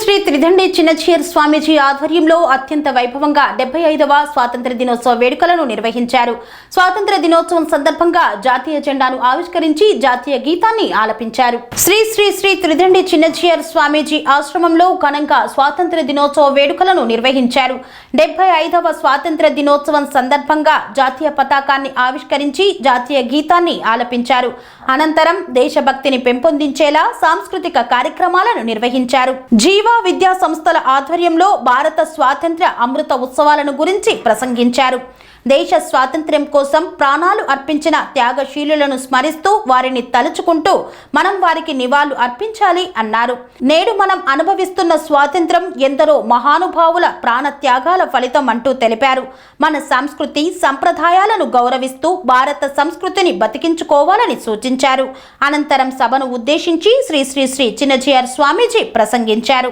శ్రీ త్రిదండి చిన్నచీర్ స్వామీజీ ఆధ్వర్యంలో అత్యంత వైభవంగా 75వ స్వాతంత్ర దినోత్సవ వేడుకలను నిర్వహించారు. స్వాతంత్ర దినోత్సవం సందర్భంగా జాతీయ జెండాను ఆవిష్కరించి జాతీయ గీతాన్ని ఆలపించారు. శ్రీ శ్రీ శ్రీ త్రిదండి చిన్నచీర్ స్వామీజీ ఆశ్రమంలో ఘనంగా స్వాతంత్ర దినోత్సవ వేడుకలను నిర్వహించారు. 75వ స్వాతంత్ర దినోత్సవం సందర్భంగా జాతీయ పతాకాన్ని ఆవిష్కరించి జాతీయ గీతాన్ని ఆలపించారు. అనంతరం దేశభక్తిని పెంపొందించేలా సాంస్కృతిక కార్యక్రమాలను నిర్వహించారు. జీవా విద్యా సంస్థల ఆధ్వర్యంలో భారత స్వాతంత్ర్య అమృత ఉత్సవాలను గురించి ప్రసంగించారు. దేశ స్వాతంత్ర్యం కోసం ప్రాణాలు అర్పించిన త్యాగశీలులను స్మరిస్తూ వారిని తలుచుకుంటూ మనం వారికి నివాళులు అర్పించాలి అన్నారు. నేడు మనం అనుభవిస్తున్న స్వాతంత్ర్యం ఎందరో మహానుభావుల ప్రాణ త్యాగాల ఫలితం అంటూ తెలిపారు. మన సంస్కృతి సంప్రదాయాలను గౌరవిస్తూ భారత సంస్కృతిని బతికించుకోవాలని సూచించారు. అనంతరం సభను ఉద్దేశించి శ్రీ శ్రీ శ్రీ చిన్నజీఆర్ స్వామీజీ ప్రసంగించారు.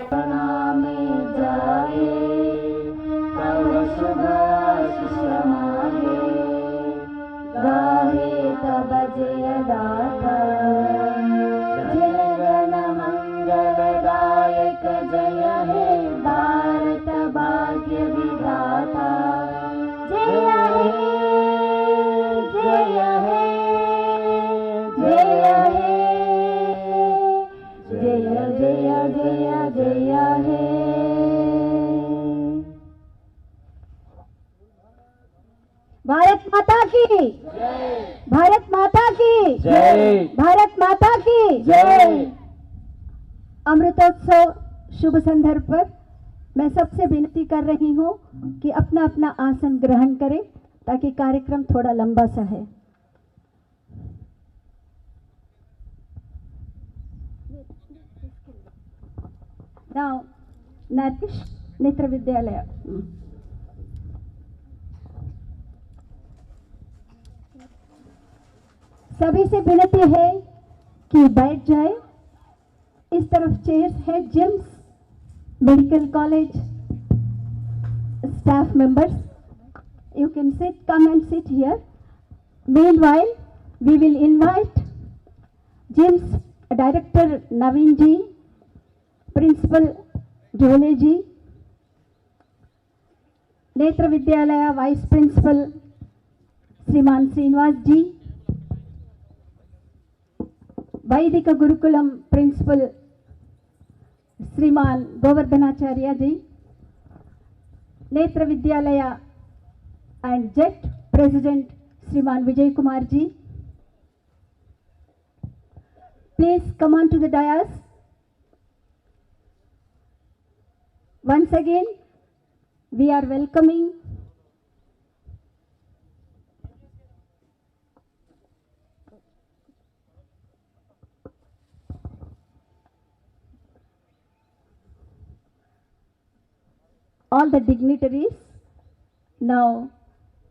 भारत माता की जय, भारत माता की जय, भारत माता की जय। अमृतोत्सव शुभ संदर्भ पर मैं सबसे विनती कर रही हूँ कि अपना अपना आसन ग्रहण करें ताकि कार्यक्रम थोड़ा लंबा सा है। Now, नैतिश नेत्र विद्यालय सभी से विनती है कि बैठ जाए। इस तरफ चेयर्स है, GIMS, medical college staff members, you can sit, come and sit here. Meanwhile, we will invite JIMS director Naveen ji, principal Jole ji, Netra Vidyalaya vice principal श्रीमान श्रीनिवास जी, वैदिक गुरुकुलम प्रिंसिपल श्रीमान गोवर्धनाचार्य जी, नेत्र विद्यालय एंड जेट प्रेसिडेंट श्रीमान Vijay Kumar ji. Please come on to the dais. Once again, we are welcoming all the dignitaries. Now,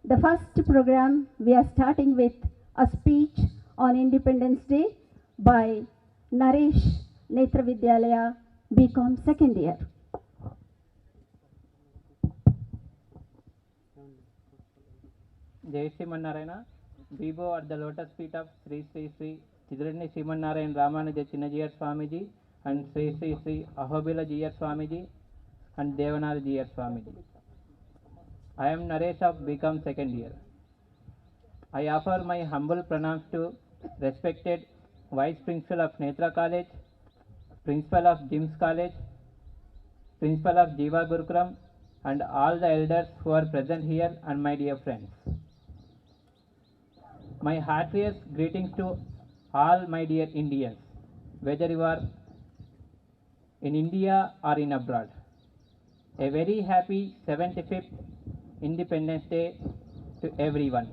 the first program we are starting with a speech on Independence Day by Naresh, Netra Vidyalaya, BCom second year. Jai Srimanarayana, we bow at the lotus feet of Sri Sri Sri Chidrani Srimanarayan Ramanuja Chinnajiyar Swamiji and Sri Sri Sri Ahobila Jiyar Swamiji and Devanath Jiyar Swamiji. I am Naresh of BCom second year. I offer my humble pranams to respected Vice Principal of Netra College, Principal of Jims College, Principal of Jiva Gurukulam, and all the elders who are present here and my dear friends. My heartiest greetings to all my dear Indians, whether you are in India or in abroad. A very happy 75th Independence Day to everyone.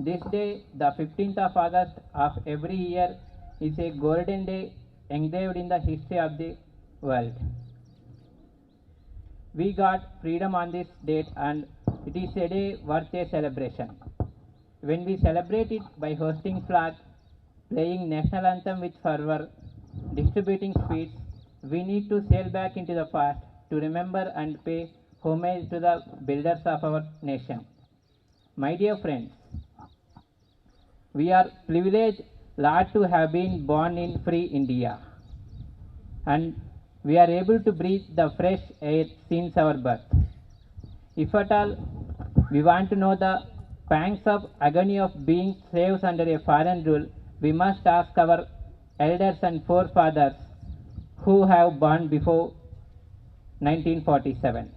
This day, the 15th of August of every year, is a golden day engraved in the history of the world. We got freedom on this date and it is a day worth a celebration. When we celebrate it by hosting flag, playing national anthem with fervor, distributing sweets, we need to sail back into the past to remember and pay homage to the builders of our nation. My dear friends, we are privileged lot to have been born in free India. And we are able to breathe the fresh air since our birth. If at all we want to know the pangs of agony of being slaves under a foreign rule, we must ask our elders and forefathers who have born before 1947.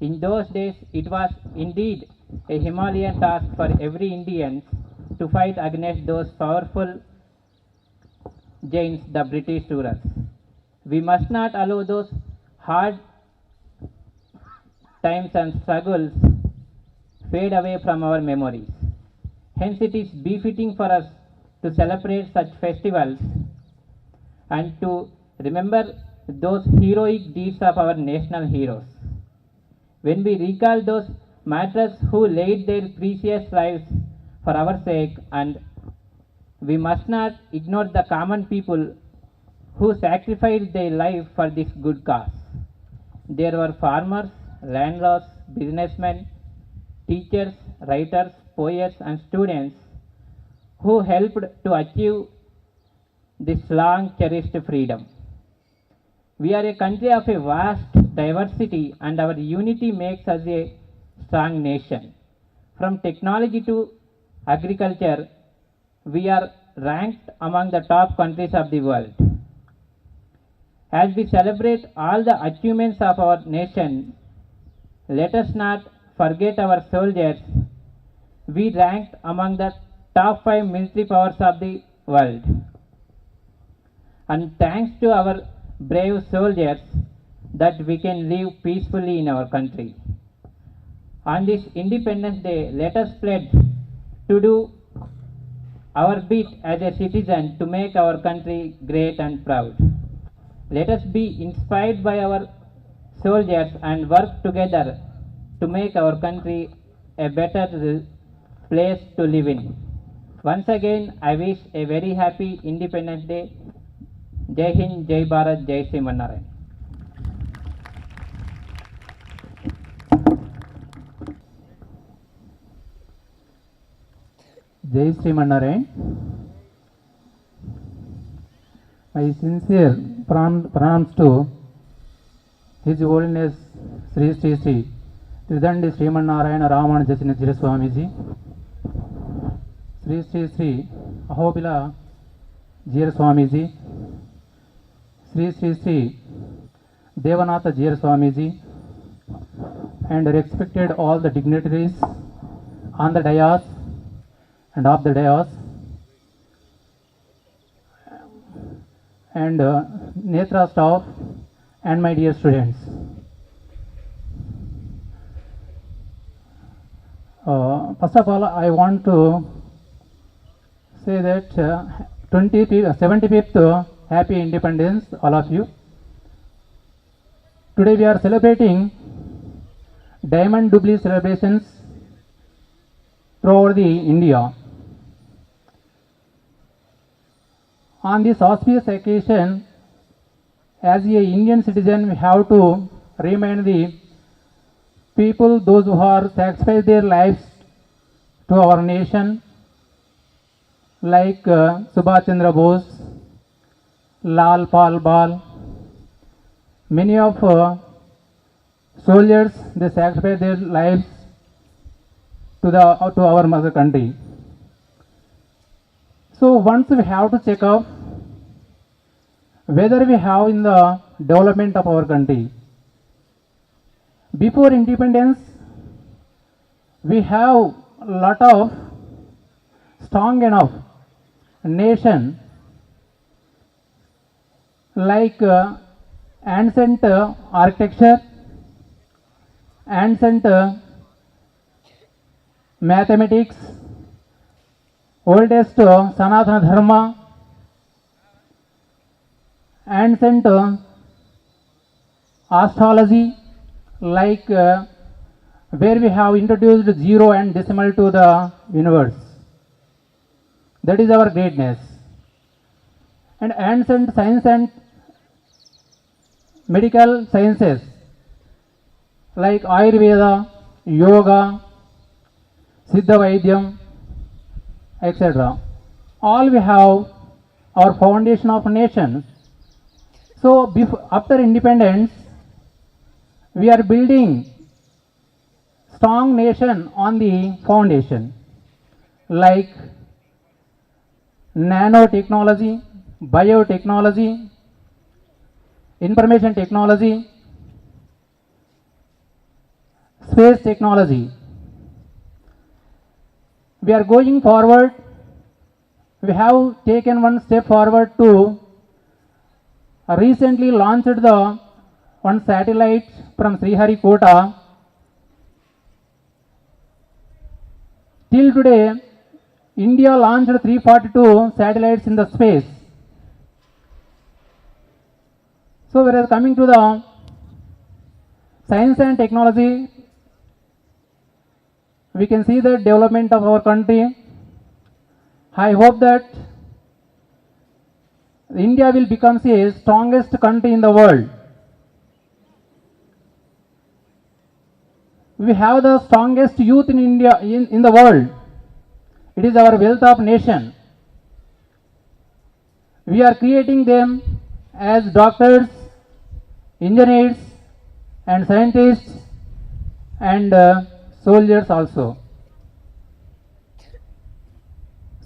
In those days, it was indeed a Himalayan task for every Indian to fight against those powerful giants, the British rulers. We must not allow those hard times and struggles fade away from our memories. Hence, it is befitting for us to celebrate such festivals and to remember those heroic deeds of our national heroes. When we recall those martyrs who laid their precious lives for our sake, and we must not ignore the common people who sacrificed their life for this good cause. There were farmers, landlords, businessmen, teachers, writers, poets, and students who helped to achieve this long cherished freedom. We are a country of a vast diversity, and our unity makes us a strong nation. From technology to agriculture, we are ranked among the top countries of the world. As we celebrate all the achievements of our nation, let us not forget our soldiers. We ranked among the top 5 military powers of the world. And thanks to our brave soldiers that we can live peacefully in our country. On this Independence Day, let us pledge to do our bit as a citizen to make our country great and proud. Let us be inspired by our soldiers and work together to make our country a better place to live in. Once again, I wish a very happy Independence Day. Jai Hind, Jai Bharat, Jai Sriman. Jai Sriman. My sincere pranams to His Holiness Sri Sri Sri Tridandi Sriman Narayana Ramanuja Chinajira Swamiji, Sri Sri Sri Ahobila Jira Swamiji, Sri Sri Sri Devanatha Jira Swamiji, and respected all the dignitaries on the dais and off the dais, and Netra staff and my dear students. First of all, I want to say that 75th Happy Independence, all of you. Today we are celebrating Diamond Jubilee celebrations throughout the India. On this auspicious occasion, as a Indian citizen, we have to remind the people, those who are sacrificed their lives to our nation, like Subhash Chandra Bose, Lal Pal Bal. Many of soldiers, they sacrificed their lives to our mother country. So once we have to check out whether we have in the development of our country. Before independence, we have a lot of strong enough nation like ancient architecture, ancient mathematics, oldest Sanatana Dharma, ancient astrology, like where we have introduced zero and decimal to the universe. That is our greatness. And ancient science and medical sciences like Ayurveda, Yoga, Siddha Vaidyam, etc. All we have our foundation of nations. So So after independence, we are building strong nation on the foundation like nanotechnology, biotechnology, information technology, space technology. We are going forward. We have taken one step forward to recently launched the one satellite from Sriharikota. Till today, India launched 342 satellites in the space. So whereas coming to the science and technology, we can see the development of our country. I hope that India will become the strongest country in the world. We have the strongest youth in India in the world. It is our wealth of nation. We are creating them as doctors, engineers, and scientists, and soldiers also.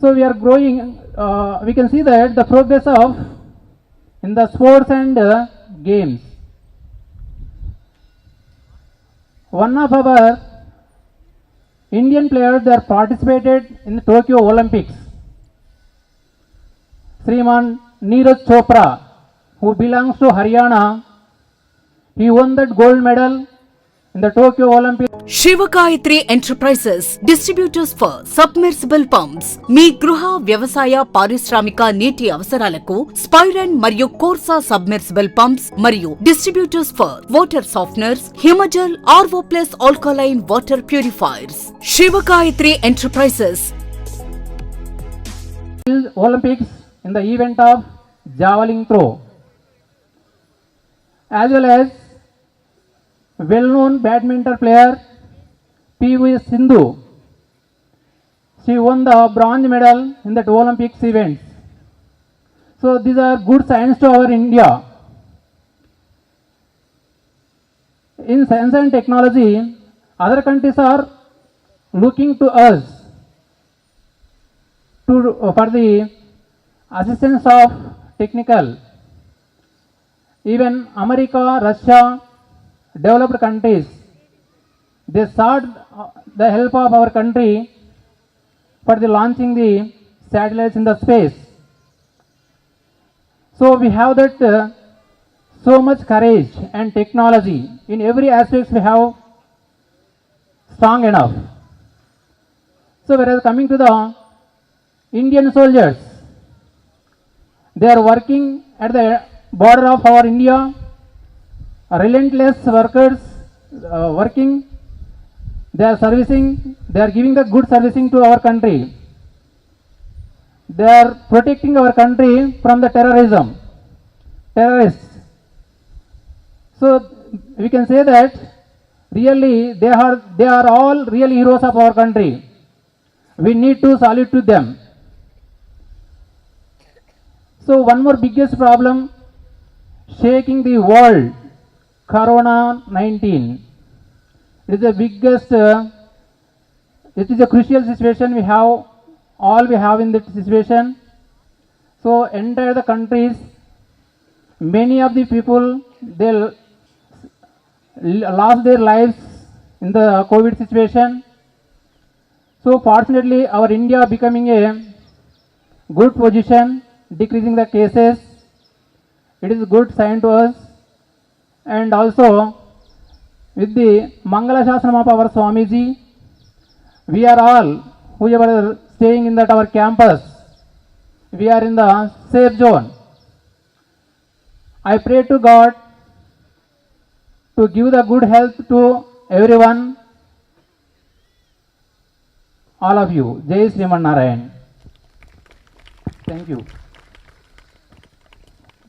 So we are growing. We can see that the progress of in the sports and games. One of our Indian players that participated in the Tokyo Olympics, Sriman Neeraj Chopra, who belongs to Haryana, he won that gold medal in the Tokyo Olympics. Shivagayatri enterprises distributors for submersible pumps మీ గృహ వ్యవసాయ పారిశ్రామిక నీటి అవసరాలకు స్పైరన్ మరియు కోర్సా submersible pumps మరియు distributors for water softeners Himajal RO plus alkaline water purifiers Shivagayatri enterprises. Olympics in the event of javelin throw, as well as well-known badminton player P.V. Sindhu. She won the bronze medal in that Olympics events. So these are good signs to our India. In science and technology, other countries are looking to us for the assistance of technical. Even America, Russia, developed countries, they sought the help of our country for the launching the satellites in the space. So we have that so much courage and technology in every aspect. We have strong enough. So whereas coming to the Indian soldiers, they are working at the border of our India, relentless workers working. They are servicing, they are giving the good servicing to our country. They are protecting our country from the terrorists. So we can say that really they are all real heroes of our country. We need to salute to them. So one more biggest problem shaking the world, Corona-19. It is the biggest, it is a crucial situation we have in that situation. So entire the countries, many of the people, they lost their lives in the COVID situation. So fortunately our India becoming a good position, decreasing the cases. It is a good sign to us. And also with the Mangala Shasnam of our Swamiji, we are all, whoever are staying in that our campus, we are in the safe zone. I pray to God to give the good health to everyone, all of you. Jai Sriman Narayan. Thank you.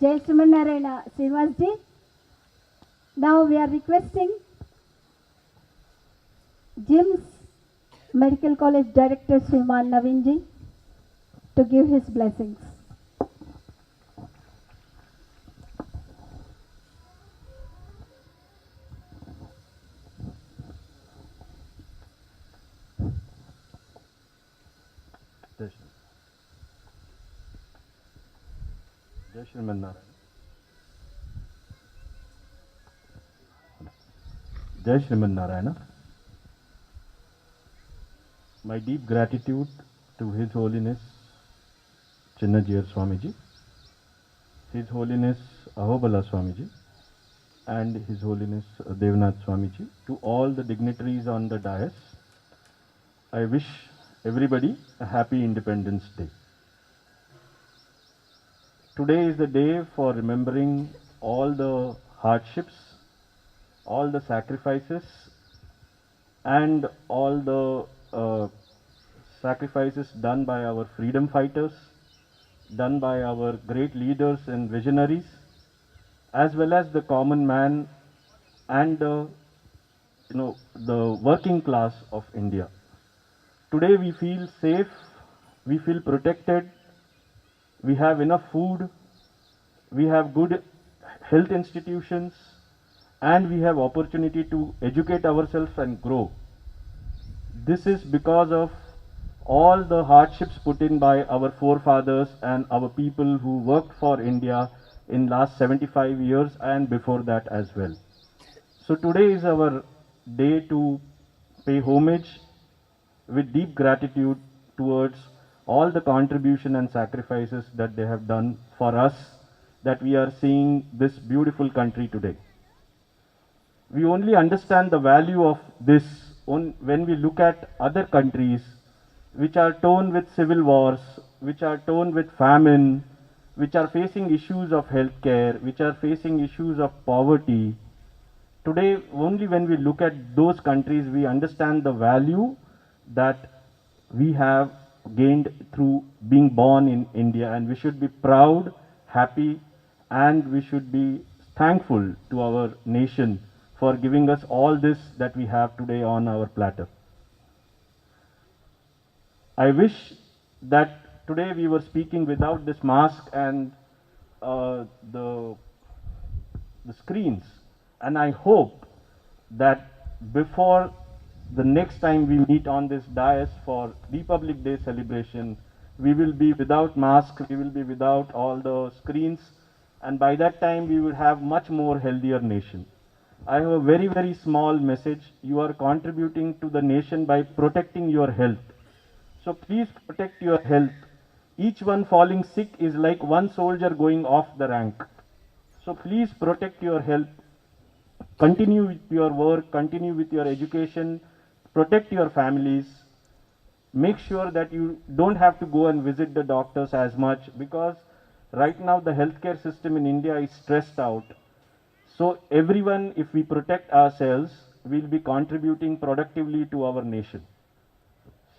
Jai Srimanarayana Srinivas ji. Now we are requesting JIMS Medical College Director Sriman Naveen ji to give his blessings. जय श्री जय श्रीमन्नारायण जय Sriman Narayana My deep gratitude to His Holiness Chinnajiyar Swamiji, His Holiness Ahobala Swamiji, and His Holiness Devnath Swamiji, to all the dignitaries on the dais. I wish everybody a happy Independence Day. Today is the day for remembering all the hardships, all the sacrifices, and all the sacrifices done by our freedom fighters, done by our great leaders and visionaries, as well as the common man and the working class of India. Today we feel safe, we feel protected, we have enough food, we have good health institutions, and we have opportunity to educate ourselves and grow. This is because of all the hardships put in by our forefathers and our people who worked for India in last 75 years and before that as well. So today is our day to pay homage with deep gratitude towards all the contribution and sacrifices that they have done for us, that we are seeing this beautiful country today. We only understand the value of this when we look at other countries which are torn with civil wars, which are torn with famine, which are facing issues of healthcare, which are facing issues of poverty. Today, only when we look at those countries, we understand the value that we have gained through being born in India, and we should be proud, happy, and we should be thankful to our nation for giving us all this that we have today on our platter. I wish that today we were speaking without this mask and the screens, and I hope that before the next time we meet on this dais for Republic Day celebration, we will be without mask, we will be without all the screens, and by that time we will have much more healthier nation. I have a very, very small message. You are contributing to the nation by protecting your health. So please protect your health. Each one falling sick is like one soldier going off the rank. So please protect your health. Continue with your work, continue with your education, protect your families. Make sure that you don't have to go and visit the doctors as much, because right now the healthcare system in India is stressed out. So everyone, if we protect ourselves, we'll be contributing productively to our nation.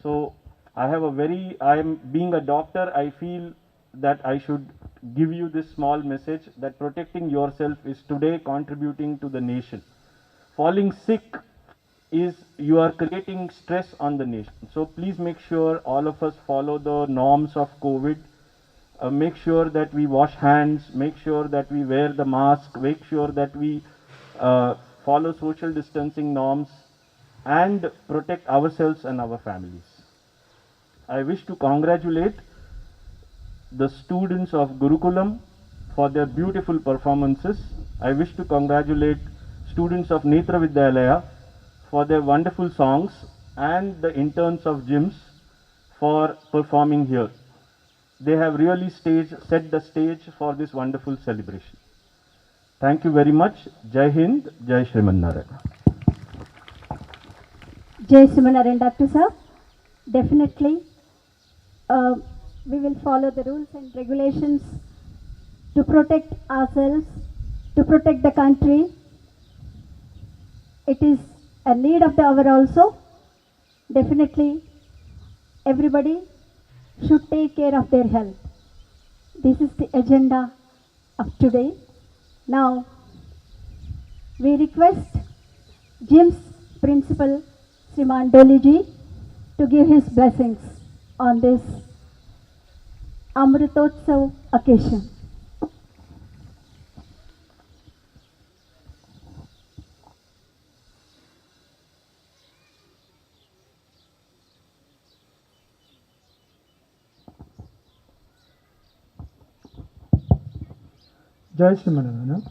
So I am being a doctor, I feel that I should give you this small message that protecting yourself is today contributing to the nation. Falling sick is you are creating stress on the nation. So please make sure all of us follow the norms of COVID. Make sure that we wash hands, make sure that we wear the mask, make sure that we follow social distancing norms and protect ourselves and our families. I wish to congratulate the students of Gurukulam for their beautiful performances. I wish to congratulate students of Netra Vidyalaya for their wonderful songs and the interns of gyms for performing here. They have really set the stage for this wonderful celebration. Thank you very much. Jai Hind, Jai Shrimanarayana. Jai Simanaran, Dr. Sir. Definitely, we will follow the rules and regulations to protect ourselves, to protect the country. It is a need of the hour also. Definitely, everybody should take care of their health. This is the agenda of today. Now, we request GIMS Principal Sriman Doliji to give his blessings on this Amritotsav occasion. Jai Shri Manavana.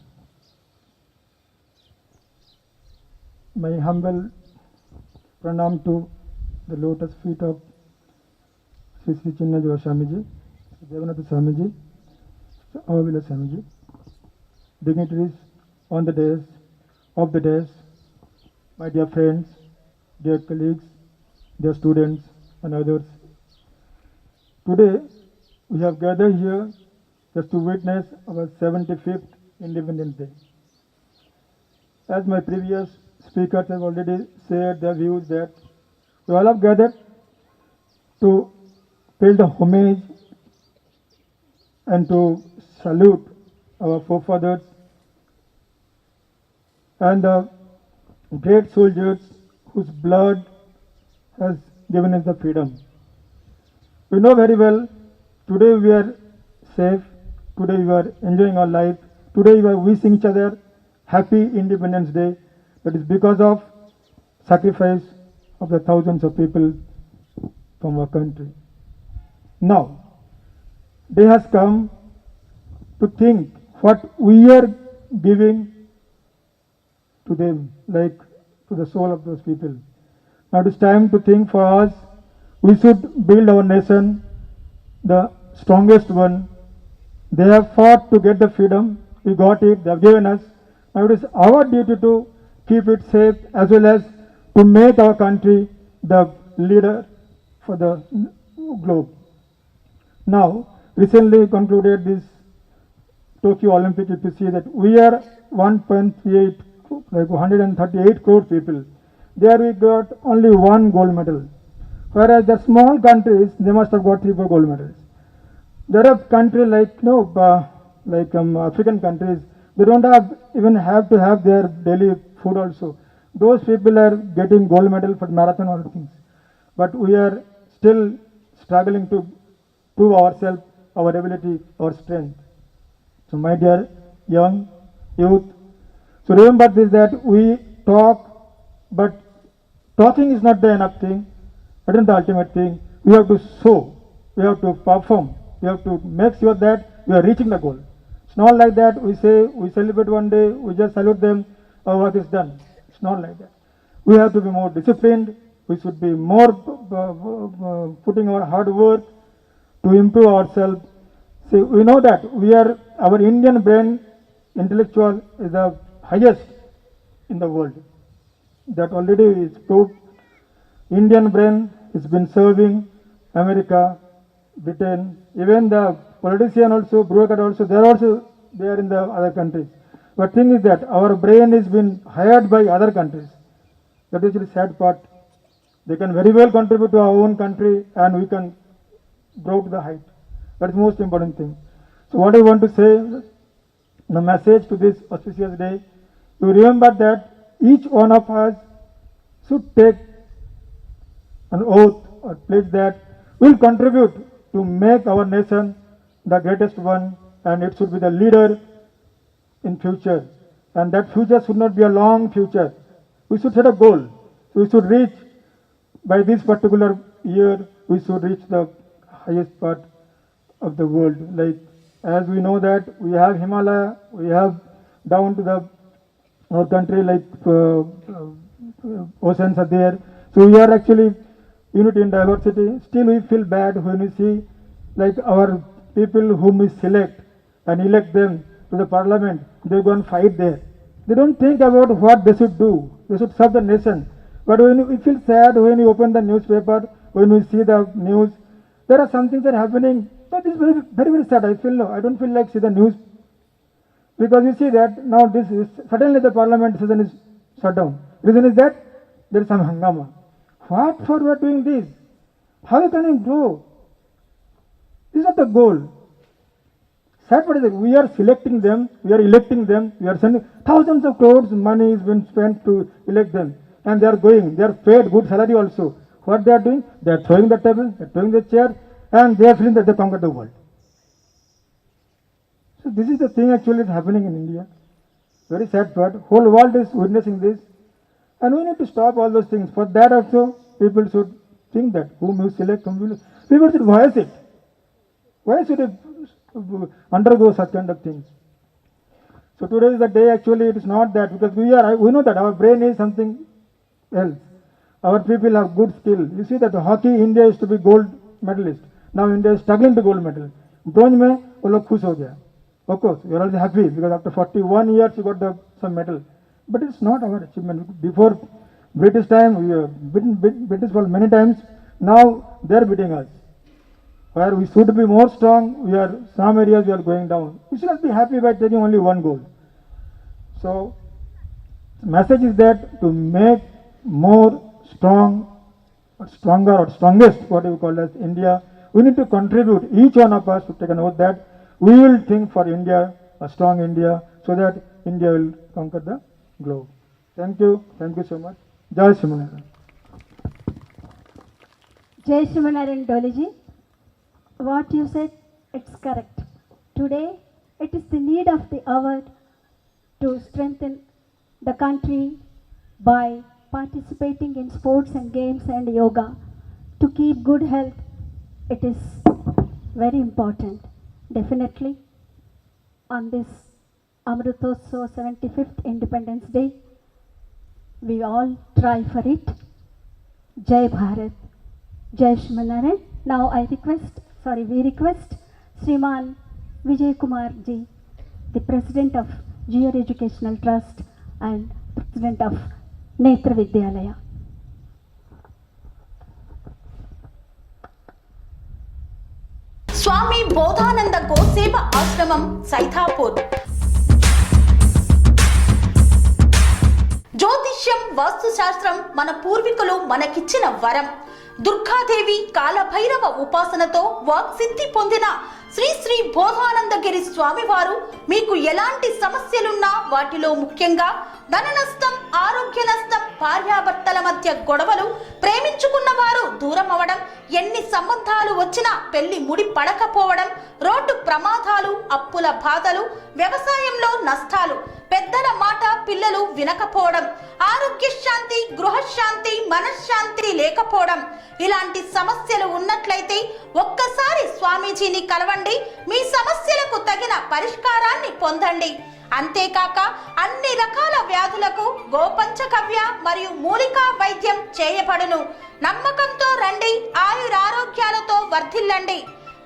My humble pranam to the lotus feet of Sri Sri Chinnajeva Swamiji, Devanatha Swamiji, Avavila Swamiji, dignitaries on the dais, of the dais, my dear friends, dear colleagues, dear students and others. Today we have gathered here just to witness our 75th Independence Day. As my previous speakers have already shared their views that we all have gathered to pay the homage and to salute our forefathers and the great soldiers whose blood has given us the freedom. We know very well, today we are safe, today we are enjoying our life, today we are wishing each other happy Independence Day. That is because of sacrifice of the thousands of people from our country. Now, day has come to think what we are giving to them, like to the soul of those people. Now it is time to think for us. We should build our nation, the strongest one. They have fought to get the freedom. We got it. They have given us. Now it is our duty to keep it safe as well as to make our country the leader for the globe. Now, recently concluded this Tokyo Olympic, if you see that we are 1.38, like 138 crore people. There we got only one gold medal. Whereas the small countries, they must have got 3-4 gold medals. There are countries like, African countries, they don't even have to have their daily food also. Those people are getting gold medal for marathon or things. But we are still struggling to prove ourselves, our ability, our strength. So my dear young youth, so remember this, that we talk, but talking is not the enough thing, but not the ultimate thing. We have to show, we have to perform, we have to make sure that we are reaching the goal. It's not like that we say, we celebrate one day, we just salute them, our work is done. It's not like that. We have to be more disciplined, we should be more putting our hard work to improve ourselves. See, we know that our Indian brain intellectual is the highest in the world. That already is proved. Indian brain has been serving America, Britain, even the politician also, bureaucrat also, they are in the other countries. But thing is that our brain has been hired by other countries. That is the sad part. They can very well contribute to our own country and we can grow to the height. That is the most important thing. So what I want to say, the message to this auspicious day, you remember that each one of us should take an oath or pledge that we will contribute to make our nation the greatest one, and it should be the leader in future. And that future should not be a long future. We should set a goal. We should reach, by this particular year, we should reach the highest part of the world. Like, as we know that we have Himalaya, we have down to our country, like oceans are there. So we are actually unity in diversity. Still we feel bad when we see like our people whom we select and elect them to the parliament, they go and fight there. They don't think about what they should do. They should serve the nation. But when we feel sad when we open the newspaper, when we see the news, there are some things that are happening. That is very, very, very sad. I don't feel like see the news, because you see that now this is suddenly the parliament session is shut down. Reason is that there is some hangama. What for we are doing this? How can we grow? This is not the goal. Sad part is that we are selecting them, we are electing them, we are sending thousands of crores money has been spent to elect them, and they are going, they are paid good salary also. What they are doing? They are throwing the table, they are throwing the chair, and they are feeling that they conquered the world. So this is the thing actually is happening in India. Very sad part. Whole world is witnessing this, and we need to stop all those things. For that also, people should think that whom you select, whom you people should voice it. Why should they undergo such kind of things? So today is the day. Actually, it is not that, because we know that our brain is something else. Our people have good skill. You see that hockey, India used to be gold medalist. Now India is struggling to gold medal. Bronze में वो लोग खुश हो गया. Of course, you are also happy because after 41 years you got some medal. But it's not our achievement. Before British time, we were beaten British for many times. Now they are beating us. Where we should be more strong, some areas we are going down. We should not be happy by taking only one goal. So, the message is that to make more stronger or strongest, what we call as India, we need to contribute, each one of us to take an oath that we will think for India, a strong India, so that India will conquer the globe. Thank you so much. Jai Shrimanarayan. Jai Shrimanarayan Doliji, what you said, it's correct. Today, it is the need of the hour to strengthen the country by participating in sports and games and yoga. To keep good health, it is very important. Definitely, on this Amrutotsav 75th Independence Day, we all try for it. Jai Bharat, Jai Shrimanarayan. Now we request Sriman Vijay Kumar ji, the President of Junior Educational Trust and President of Netra Vidyalaya. స్వామి బోధానంద గోసేవ ఆశ్రమం సైథాపూర్. జ్యోతిష్యం, వాస్తుశాస్త్రం మన పూర్వీకులు మనకిచ్చిన వరం. దుర్గాదేవి, కాలభైరవ ఉపాసనతో వాక్సిద్ధి పొందిన శ్రీ శ్రీ బోధానందగిరి స్వామివారు మీకు ఎలాంటి సమస్యలున్నా, వాటిలో ముఖ్యంగా ధన నష్టం, ఆరోగ్య నష్టం, భార్యాభర్తల మధ్య గొడవలు, ప్రేమించుకున్న వారు దూరం అవడం, ఎన్ని సంబంధాలు వచ్చినా పెళ్లి ముడి పడకపోవడం, రోడ్డు ప్రమాదాలు, అప్పుల బాధలు, వ్యవసాయంలో నష్టాలు, పెద్దల మాట పిల్లలు వినకపోవడం, ఆరోగ్య శాంతి, గృహశాంతి, మనశ్శాంతి లేకపోవడం, ఇలాంటి సమస్యలు ఉన్నట్లయితే ఒక్కసారి స్వామీజీని కలవండి. మీ సమస్యలకు తగిన పరిష్కారాన్ని పొందండి. అంతేకాక అన్ని రకాల వ్యాధులకు గోపంచకవ్య మరియు మూలికా వైద్యం చేయబడును. నమ్మకంతో రండి, ఆయురారోగ్యాలతో వర్ధిల్లండి.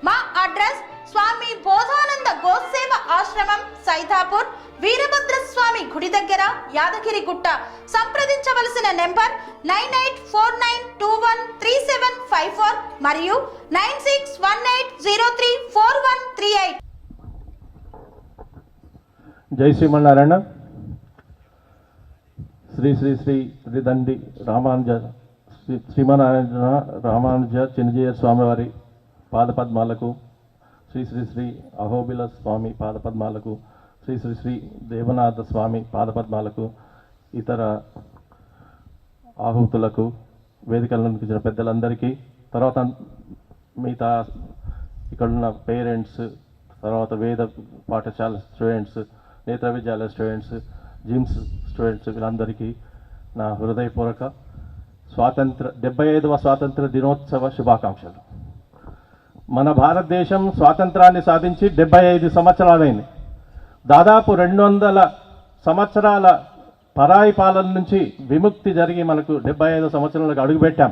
మా అడ్రస్ స్వామి బోధానంద గోసేవ ఆశ్రమం, సైథాపూర్, వీరభద్రస్వామి గుడి దగ్గర, యాదగిరిగుట్ట. సంప్రదించవలసిన నెంబర్ 9849213754 మరియు 9618034138. జై శ్రీమన్నారాయణ. శ్రీ శ్రీ శ్రీ శ్రీదండి రామానుజ శ్రీమన్నారాయణ రామానుజ చిన్నజీయ స్వామివారి పాదపద్మాలకు, శ్రీ శ్రీ శ్రీ అహోబిల స్వామి పాదపద్మాలకు, శ్రీ శ్రీ శ్రీ దేవనాథ స్వామి పాదపద్మాలకు, ఇతర ఆహుతులకు, వేదికలను ఇచ్చిన పెద్దలందరికీ, తర్వాత మిగతా ఇక్కడున్న పేరెంట్స్, తర్వాత వేద పాఠశాల స్టూడెంట్స్, నేత్ర విద్యాలయ స్టూడెంట్స్, జిమ్స్ స్టూడెంట్స్, వీళ్ళందరికీ నా హృదయపూర్వక 75వ స్వాతంత్ర దినోత్సవ శుభాకాంక్షలు. మన భారతదేశం స్వాతంత్రాన్ని సాధించి 75 సంవత్సరాలైంది. దాదాపు 200 సంవత్సరాల పరాయి పాలన నుంచి విముక్తి జరిగి మనకు 75 సంవత్సరాలకు అడుగుపెట్టాం.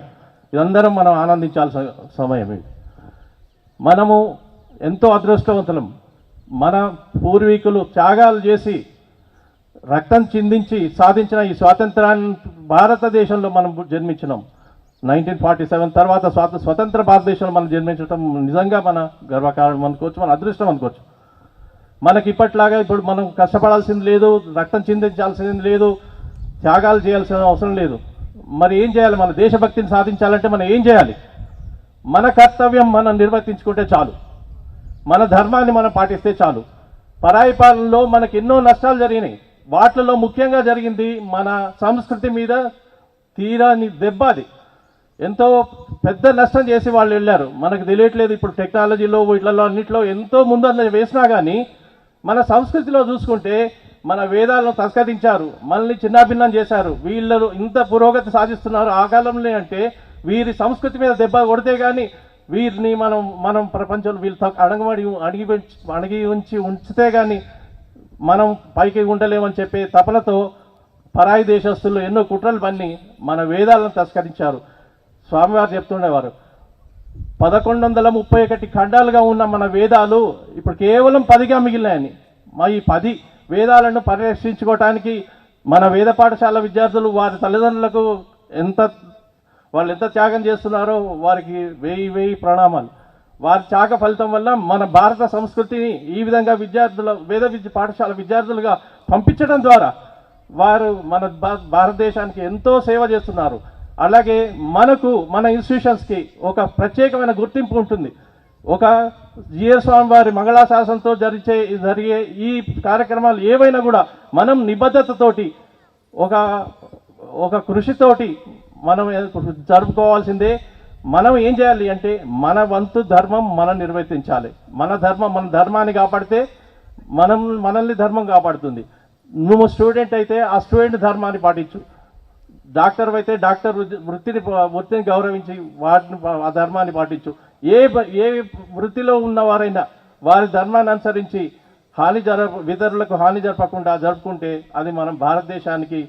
ఇదందరం మనం ఆనందించాల్సిన సమయం ఇది. మనము ఎంతో అదృష్టవంతులం. మన పూర్వీకులు త్యాగాలు చేసి రక్తం చిందించి సాధించిన ఈ స్వాతంత్రాన్ని భారతదేశంలో మనం జన్మించినాం. 1947 తర్వాత స్వతంత్ర భారతదేశంలో మనం జన్మించడం నిజంగా మన గర్వకారణం అనుకోవచ్చు, మన అదృష్టం అనుకోవచ్చు. మనకి ఇప్పట్లాగా ఇప్పుడు మనం కష్టపడాల్సింది లేదు, రక్తం చిందించాల్సింది లేదు, త్యాగాలు చేయాల్సిన అవసరం లేదు. మరి ఏం చేయాలి? మన దేశభక్తిని సాధించాలంటే మనం ఏం చేయాలి? మన కర్తవ్యం మనం నిర్వర్తించుకుంటే చాలు, మన ధర్మాన్ని మనం పాటిస్తే చాలు. పరాయి పాలనలో మనకు ఎన్నో నష్టాలు జరిగినాయి. వాటిలో ముఖ్యంగా జరిగింది మన సంస్కృతి మీద తీరాని దెబ్బ. అది ఎంతో పెద్ద నష్టం చేసి వాళ్ళు వెళ్ళారు. మనకు తెలియట్లేదు. ఇప్పుడు టెక్నాలజీలో వీటిలలో అన్నింటిలో ఎంతో ముందు వేసినా కానీ మన సంస్కృతిలో చూసుకుంటే మన వేదాలను తస్కరించారు, మనల్ని చిన్నాభిన్నం చేశారు. వీళ్ళు ఇంత పురోగతి సాధిస్తున్నారు ఆ కాలంలో అంటే వీరి సంస్కృతి మీద దెబ్బ కొడితే కానీ వీరిని మనం ప్రపంచంలో వీళ్ళు అణగి ఉంచితే కానీ మనం పైకి ఉండలేమని చెప్పే తపలతో పరాయి దేశస్తులు ఎన్నో కుట్రలు పన్ని మన వేదాలను తస్కరించారు. స్వామివారు చెప్తుండేవారు 1131 ఖండాలుగా ఉన్న మన వేదాలు ఇప్పుడు కేవలం 10గా మిగిలినాయని. మా ఈ 10 వేదాలను పరిరక్షించుకోవటానికి మన వేద పాఠశాల విద్యార్థులు వారి తల్లిదండ్రులకు వాళ్ళు ఎంత త్యాగం చేస్తున్నారో వారికి వేయి ప్రణామాలు. వారి త్యాగ ఫలితం వల్ల మన భారత సంస్కృతిని ఈ విధంగా వేద పాఠశాల విద్యార్థులుగా పంపించడం ద్వారా వారు మన భారతదేశానికి ఎంతో సేవ చేస్తున్నారు. అలాగే మన ఇన్స్టిట్యూషన్స్కి ఒక ప్రత్యేకమైన గుర్తింపు ఉంటుంది. ఒక జిఆర్ స్వామి వారి మంగళాశాసనంతో జరిగే ఈ కార్యక్రమాలు ఏవైనా కూడా మనం నిబద్ధతతోటి ఒక కృషితోటి మనం జరుపుకోవాల్సిందే. మనం ఏం చేయాలి అంటే మన వంతు ధర్మం మనం నిర్వర్తించాలి. మన ధర్మాన్ని కాపాడితే మనల్ని ధర్మం కాపాడుతుంది. నువ్వు స్టూడెంట్ అయితే ఆ స్టూడెంట్ ధర్మాన్ని పాటించు, డాక్టర్ అయితే డాక్టర్ వృత్తిని గౌరవించి ఆ ధర్మాన్ని పాటించు. ఏ వృత్తిలో ఉన్నవారైనా వారి ధర్మాన్ని అనుసరించి ఇతరులకు హాని జరపకుండా జరుపుకుంటే అది మనం భారతదేశానికి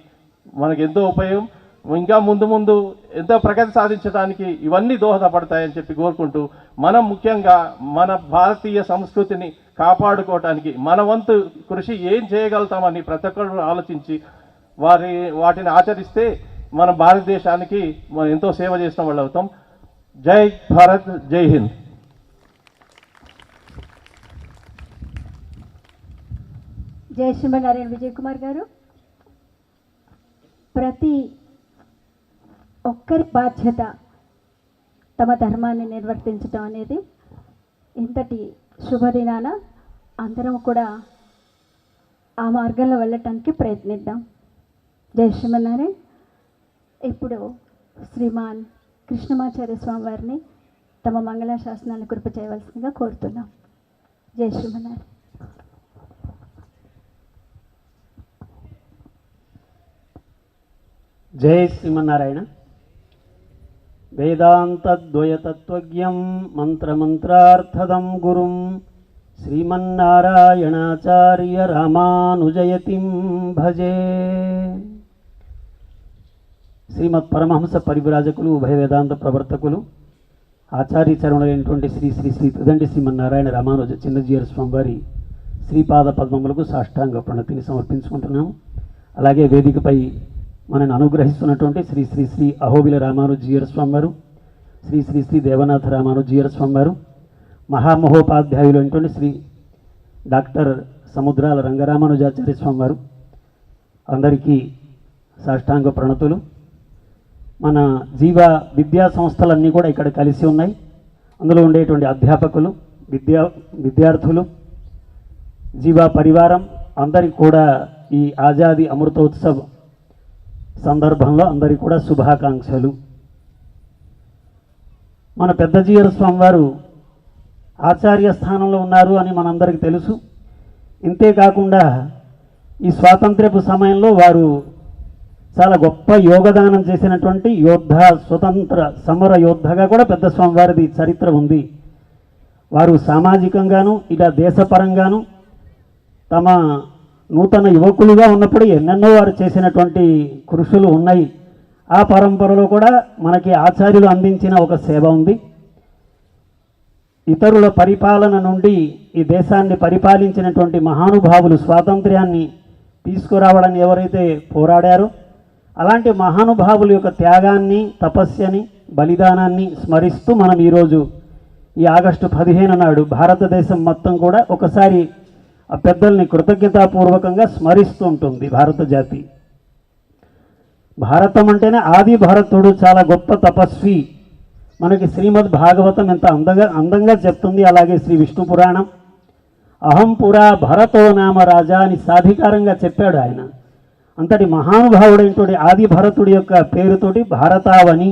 మనకు ఎంతో ఉపయోగం. ఇంకా ముందు ఎంతో ప్రగతి సాధించడానికి ఇవన్నీ దోహదపడతాయని చెప్పి కోరుకుంటూ, మనం ముఖ్యంగా మన భారతీయ సంస్కృతిని కాపాడుకోవటానికి మన వంతు కృషి ఏం చేయగలుగుతామని ప్రతి ఒక్కరు ఆలోచించి వాటిని ఆచరిస్తే మన భారతదేశానికి మనం ఎంతో సేవ చేసిన వాళ్ళు అవుతాం. జై భారత్, జై హింద్. జై శ్రీమన్నారాయణ విజయ్ కుమార్ గారు. ప్రతి ఒక్కరి బాధ్యత తమ ధర్మాన్ని నిర్వర్తించడం అనేది ఇంతటి శుభదినాన అందరం కూడా ఆ మార్గంలో వెళ్ళటానికి ప్రయత్నిద్దాం. జై శ్రీమన్నారాయణ. ఇప్పుడు శ్రీమాన్ కృష్ణమాచార్య స్వామి వారిని తమ మంగళాశాసనాన్ని కృప చేయవలసిందిగా కోరుతున్నాం. జై శ్రీమన్నారాయణ. జై శ్రీమన్నారాయణ. వేదాంతద్వయతత్వజ్ఞం మంత్రమంత్రార్థదం గురుం శ్రీమన్నారాయణాచార్య రామానుజయతిం భజే. శ్రీమత్ పరమహంస పరివ్రాజకులు, ఉభయ వేదాంత ప్రవర్తకులు, ఆచార్య చరణులైనటువంటి శ్రీ శ్రీ శ్రీ త్రిదండి శ్రీమన్నారాయణ రామానుజ చిన్నజీయర్ స్వామివారి శ్రీపాద పద్మములకు సాష్టాంగ ప్రణతిని సమర్పించుకుంటున్నాము. అలాగే వేదికపై మనను అనుగ్రహిస్తున్నటువంటి శ్రీ శ్రీ శ్రీ అహోబిల రామానుజీయర్ స్వామి వారు, శ్రీ శ్రీ శ్రీ దేవనాథ రామానుజీయర్ స్వామి వారు, మహామహోపాధ్యాయులు అయినటువంటి శ్రీ డాక్టర్ సముద్రాల రంగరామానుజాచార్య స్వామి వారు, అందరికీ సాష్టాంగ ప్రణతులు. మన జీవ విద్యా సంస్థలన్నీ కూడా ఇక్కడ కలిసి ఉన్నాయి. అందులో ఉండేటువంటి అధ్యాపకులు, విద్యార్థులు, జీవా పరివారం అందరికీ కూడా ఈ ఆజాదీ అమృతోత్సవ్ సందర్భంలో అందరికీ కూడా శుభాకాంక్షలు. మన పెద్ద జీయర్ స్వామి వారు ఆచార్య స్థానంలో ఉన్నారు అని మనందరికీ తెలుసు. ఇంతేకాకుండా ఈ స్వాతంత్ర్యపు సమయంలో వారు చాలా గొప్ప యోగదానం చేసినటువంటి స్వతంత్ర సమర యోద్ధగా కూడా పెద్ద స్వామివారిది చరిత్ర ఉంది. వారు సామాజికంగాను ఇలా దేశపరంగాను తమ నూతన యువకులుగా ఉన్నప్పుడు ఎన్నెన్నో వారు చేసినటువంటి కృషులు ఉన్నాయి. ఆ పరంపరలో కూడా మనకి ఆచార్యులు అందించిన ఒక సేవ ఉంది. ఇతరుల పరిపాలన నుండి ఈ దేశాన్ని పరిపాలించినటువంటి మహానుభావులు స్వాతంత్ర్యాన్ని తీసుకురావడానికి ఎవరైతే పోరాడారో అలాంటి మహానుభావుల యొక్క త్యాగాన్ని, తపస్యని, బలిదానాన్ని స్మరిస్తూ మనం ఈరోజు ఈ ఆగస్టు 15 నాడు భారతదేశం మొత్తం కూడా ఒకసారి ఆ పెద్దల్ని కృతజ్ఞతాపూర్వకంగా స్మరిస్తూ ఉంటుంది భారత జాతి. భారతం అంటేనే ఆది భారతుడు చాలా గొప్ప తపస్వి. మనకి శ్రీమద్ భాగవతం ఎంత అందంగా చెప్తుంది. అలాగే శ్రీ విష్ణు పురాణం అహం పురా భరతో నామ రాజా అని సాధికారంగా చెప్పాడు ఆయన. అంతటి మహానుభావుడైనటువంటి ఆది భరతుడి యొక్క పేరుతోటి భారతావని,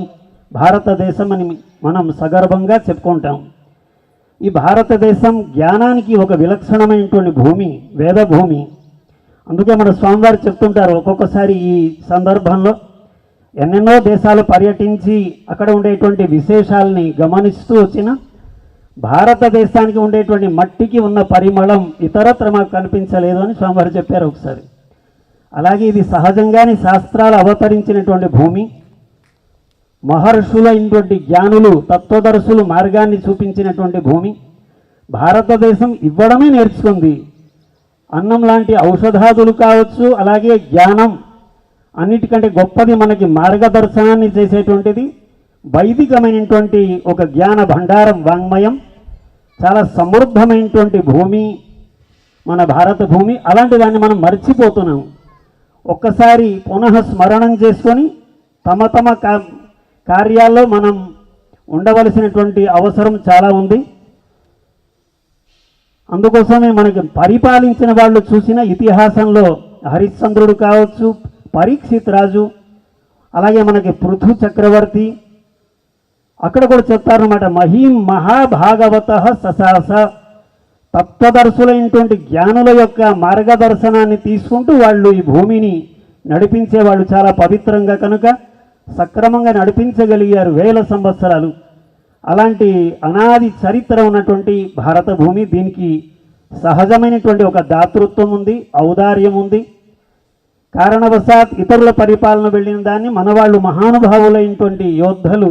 భారతదేశం అని మనం సగర్భంగా చెప్పుకుంటాం. ఈ భారతదేశం జ్ఞానానికి ఒక విలక్షణమైనటువంటి భూమి, వేదభూమి. అందుకే మన స్వామివారు చెప్తుంటారు ఒక్కొక్కసారి ఈ సందర్భంలో ఎన్నెన్నో దేశాలు పర్యటించి అక్కడ ఉండేటువంటి విశేషాలని గమనిస్తూ వచ్చిన భారతదేశానికి ఉండేటువంటి మట్టికి ఉన్న పరిమళం ఇతరత్ర మాకు కనిపించలేదు అని స్వామివారు చెప్పారు ఒకసారి. అలాగే ఇది సహజంగానే శాస్త్రాలు అవతరించినటువంటి భూమి, మహర్షులైనటువంటి జ్ఞానులు తత్వదర్శులు మార్గాన్ని చూపించినటువంటి భూమి. భారతదేశం ఇవ్వడమే నేర్చుకుంది. అన్నం లాంటి ఔషధాదులు కావచ్చు, అలాగే జ్ఞానం అన్నిటికంటే గొప్పది మనకి మార్గదర్శనాన్ని చేసేటువంటిది వైదికమైనటువంటి ఒక జ్ఞాన భండారం, వాంగ్మయం. చాలా సమృద్ధమైనటువంటి భూమి మన భారత భూమి. అలాంటి దాన్ని మనం మర్చిపోతున్నాం. ఒక్కసారి పునః స్మరణం చేసుకొని తమ తమ కార్యాల్లో మనం ఉండవలసినటువంటి అవసరం చాలా ఉంది. అందుకోసమే మనకి పరిపాలించిన వాళ్ళు చూసిన ఇతిహాసంలో హరిశ్చంద్రుడు కావచ్చు, పరీక్షిత్ రాజు, అలాగే మనకి పృథు చక్రవర్తి, అక్కడ కూడా చెప్తారన్నమాట, మహీం మహాభాగవత ససాస. తత్వదర్శులైనటువంటి జ్ఞానుల యొక్క మార్గదర్శనాన్ని తీసుకుంటూ వాళ్ళు ఈ భూమిని నడిపించేవాళ్ళు చాలా పవిత్రంగా, కనుక సక్రమంగా నడిపించగలిగారు వేల సంవత్సరాలు. అలాంటి అనాది చరిత్ర ఉన్నటువంటి భారత భూమి, దీనికి సహజమైనటువంటి ఒక దాతృత్వం ఉంది, ఔదార్యం ఉంది. కారణవశాత్ ఇతరుల పరిపాలన వెళ్ళిన దాన్ని మనవాళ్ళు మహానుభావులైనటువంటి యోద్ధులు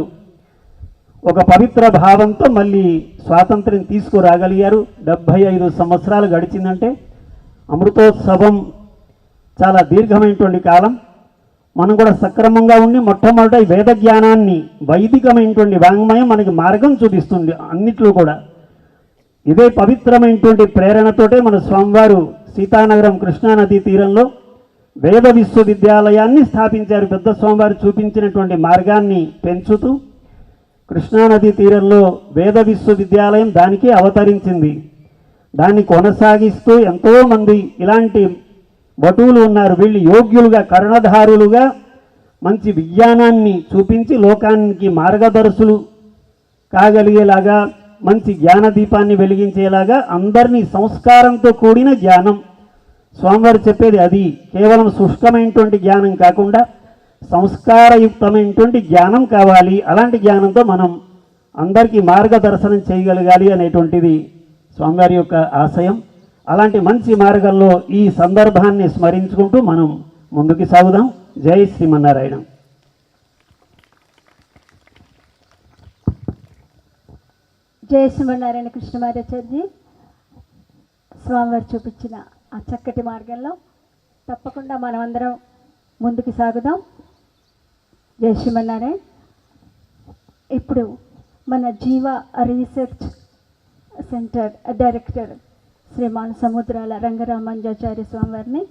ఒక పవిత్ర భావంతో మళ్ళీ స్వాతంత్ర్యం తీసుకురాగలిగారు. 75 సంవత్సరాలు గడిచిందంటే అమృతోత్సవం చాలా దీర్ఘమైనటువంటి కాలం. మనం కూడా సక్రమంగా ఉండి మొట్టమొదట వేద జ్ఞానాన్ని, వైదికమైనటువంటి వాంగ్మయం మనకి మార్గం చూపిస్తుంది అన్నిట్లో కూడా. ఇదే పవిత్రమైనటువంటి ప్రేరణతోటే మన స్వామివారు సీతానగరం కృష్ణానదీ తీరంలో వేద విశ్వవిద్యాలయాన్ని స్థాపించారు. పెద్ద స్వామివారు చూపించినటువంటి మార్గాన్ని పెంచుతూ కృష్ణానదీ తీరంలో వేద విశ్వవిద్యాలయం దానికే అవతరించింది. దాన్ని కొనసాగిస్తూ ఎంతోమంది ఇలాంటి భటువులు ఉన్నారు. వీళ్ళు యోగ్యులుగా, కర్ణధారులుగా మంచి విజ్ఞానాన్ని చూపించి లోకానికి మార్గదర్శులు కాగలిగేలాగా, మంచి జ్ఞానదీపాన్ని వెలిగించేలాగా అందరినీ సంస్కారంతో కూడిన జ్ఞానం. స్వామివారు చెప్పేది అది. కేవలం శుష్కమైనటువంటి జ్ఞానం కాకుండా సంస్కారయుక్తమైనటువంటి జ్ఞానం కావాలి. అలాంటి జ్ఞానంతో మనం అందరికీ మార్గదర్శనం చేయగలగాలి అనేటువంటిది స్వామివారి యొక్క ఆశయం. అలాంటి మంచి మార్గంలో ఈ సందర్భాన్ని స్మరించుకుంటూ మనం ముందుకు సాగుదాం. జై శ్రీమన్నారాయణ. జయ శ్రీమన్నారాయణ. కృష్ణమాచార్యజీ స్వామివారు చూపించిన ఆ చక్కటి మార్గంలో తప్పకుండా మనమందరం ముందుకు సాగుదాం. జయ శ్రీమన్నారాయణ. ఇప్పుడు మన జీవ రీసెర్చ్ సెంటర్ డైరెక్టర్ శ్రీమాన్ సముద్రాల రంగరామానుజాచార్య స్వామివారిని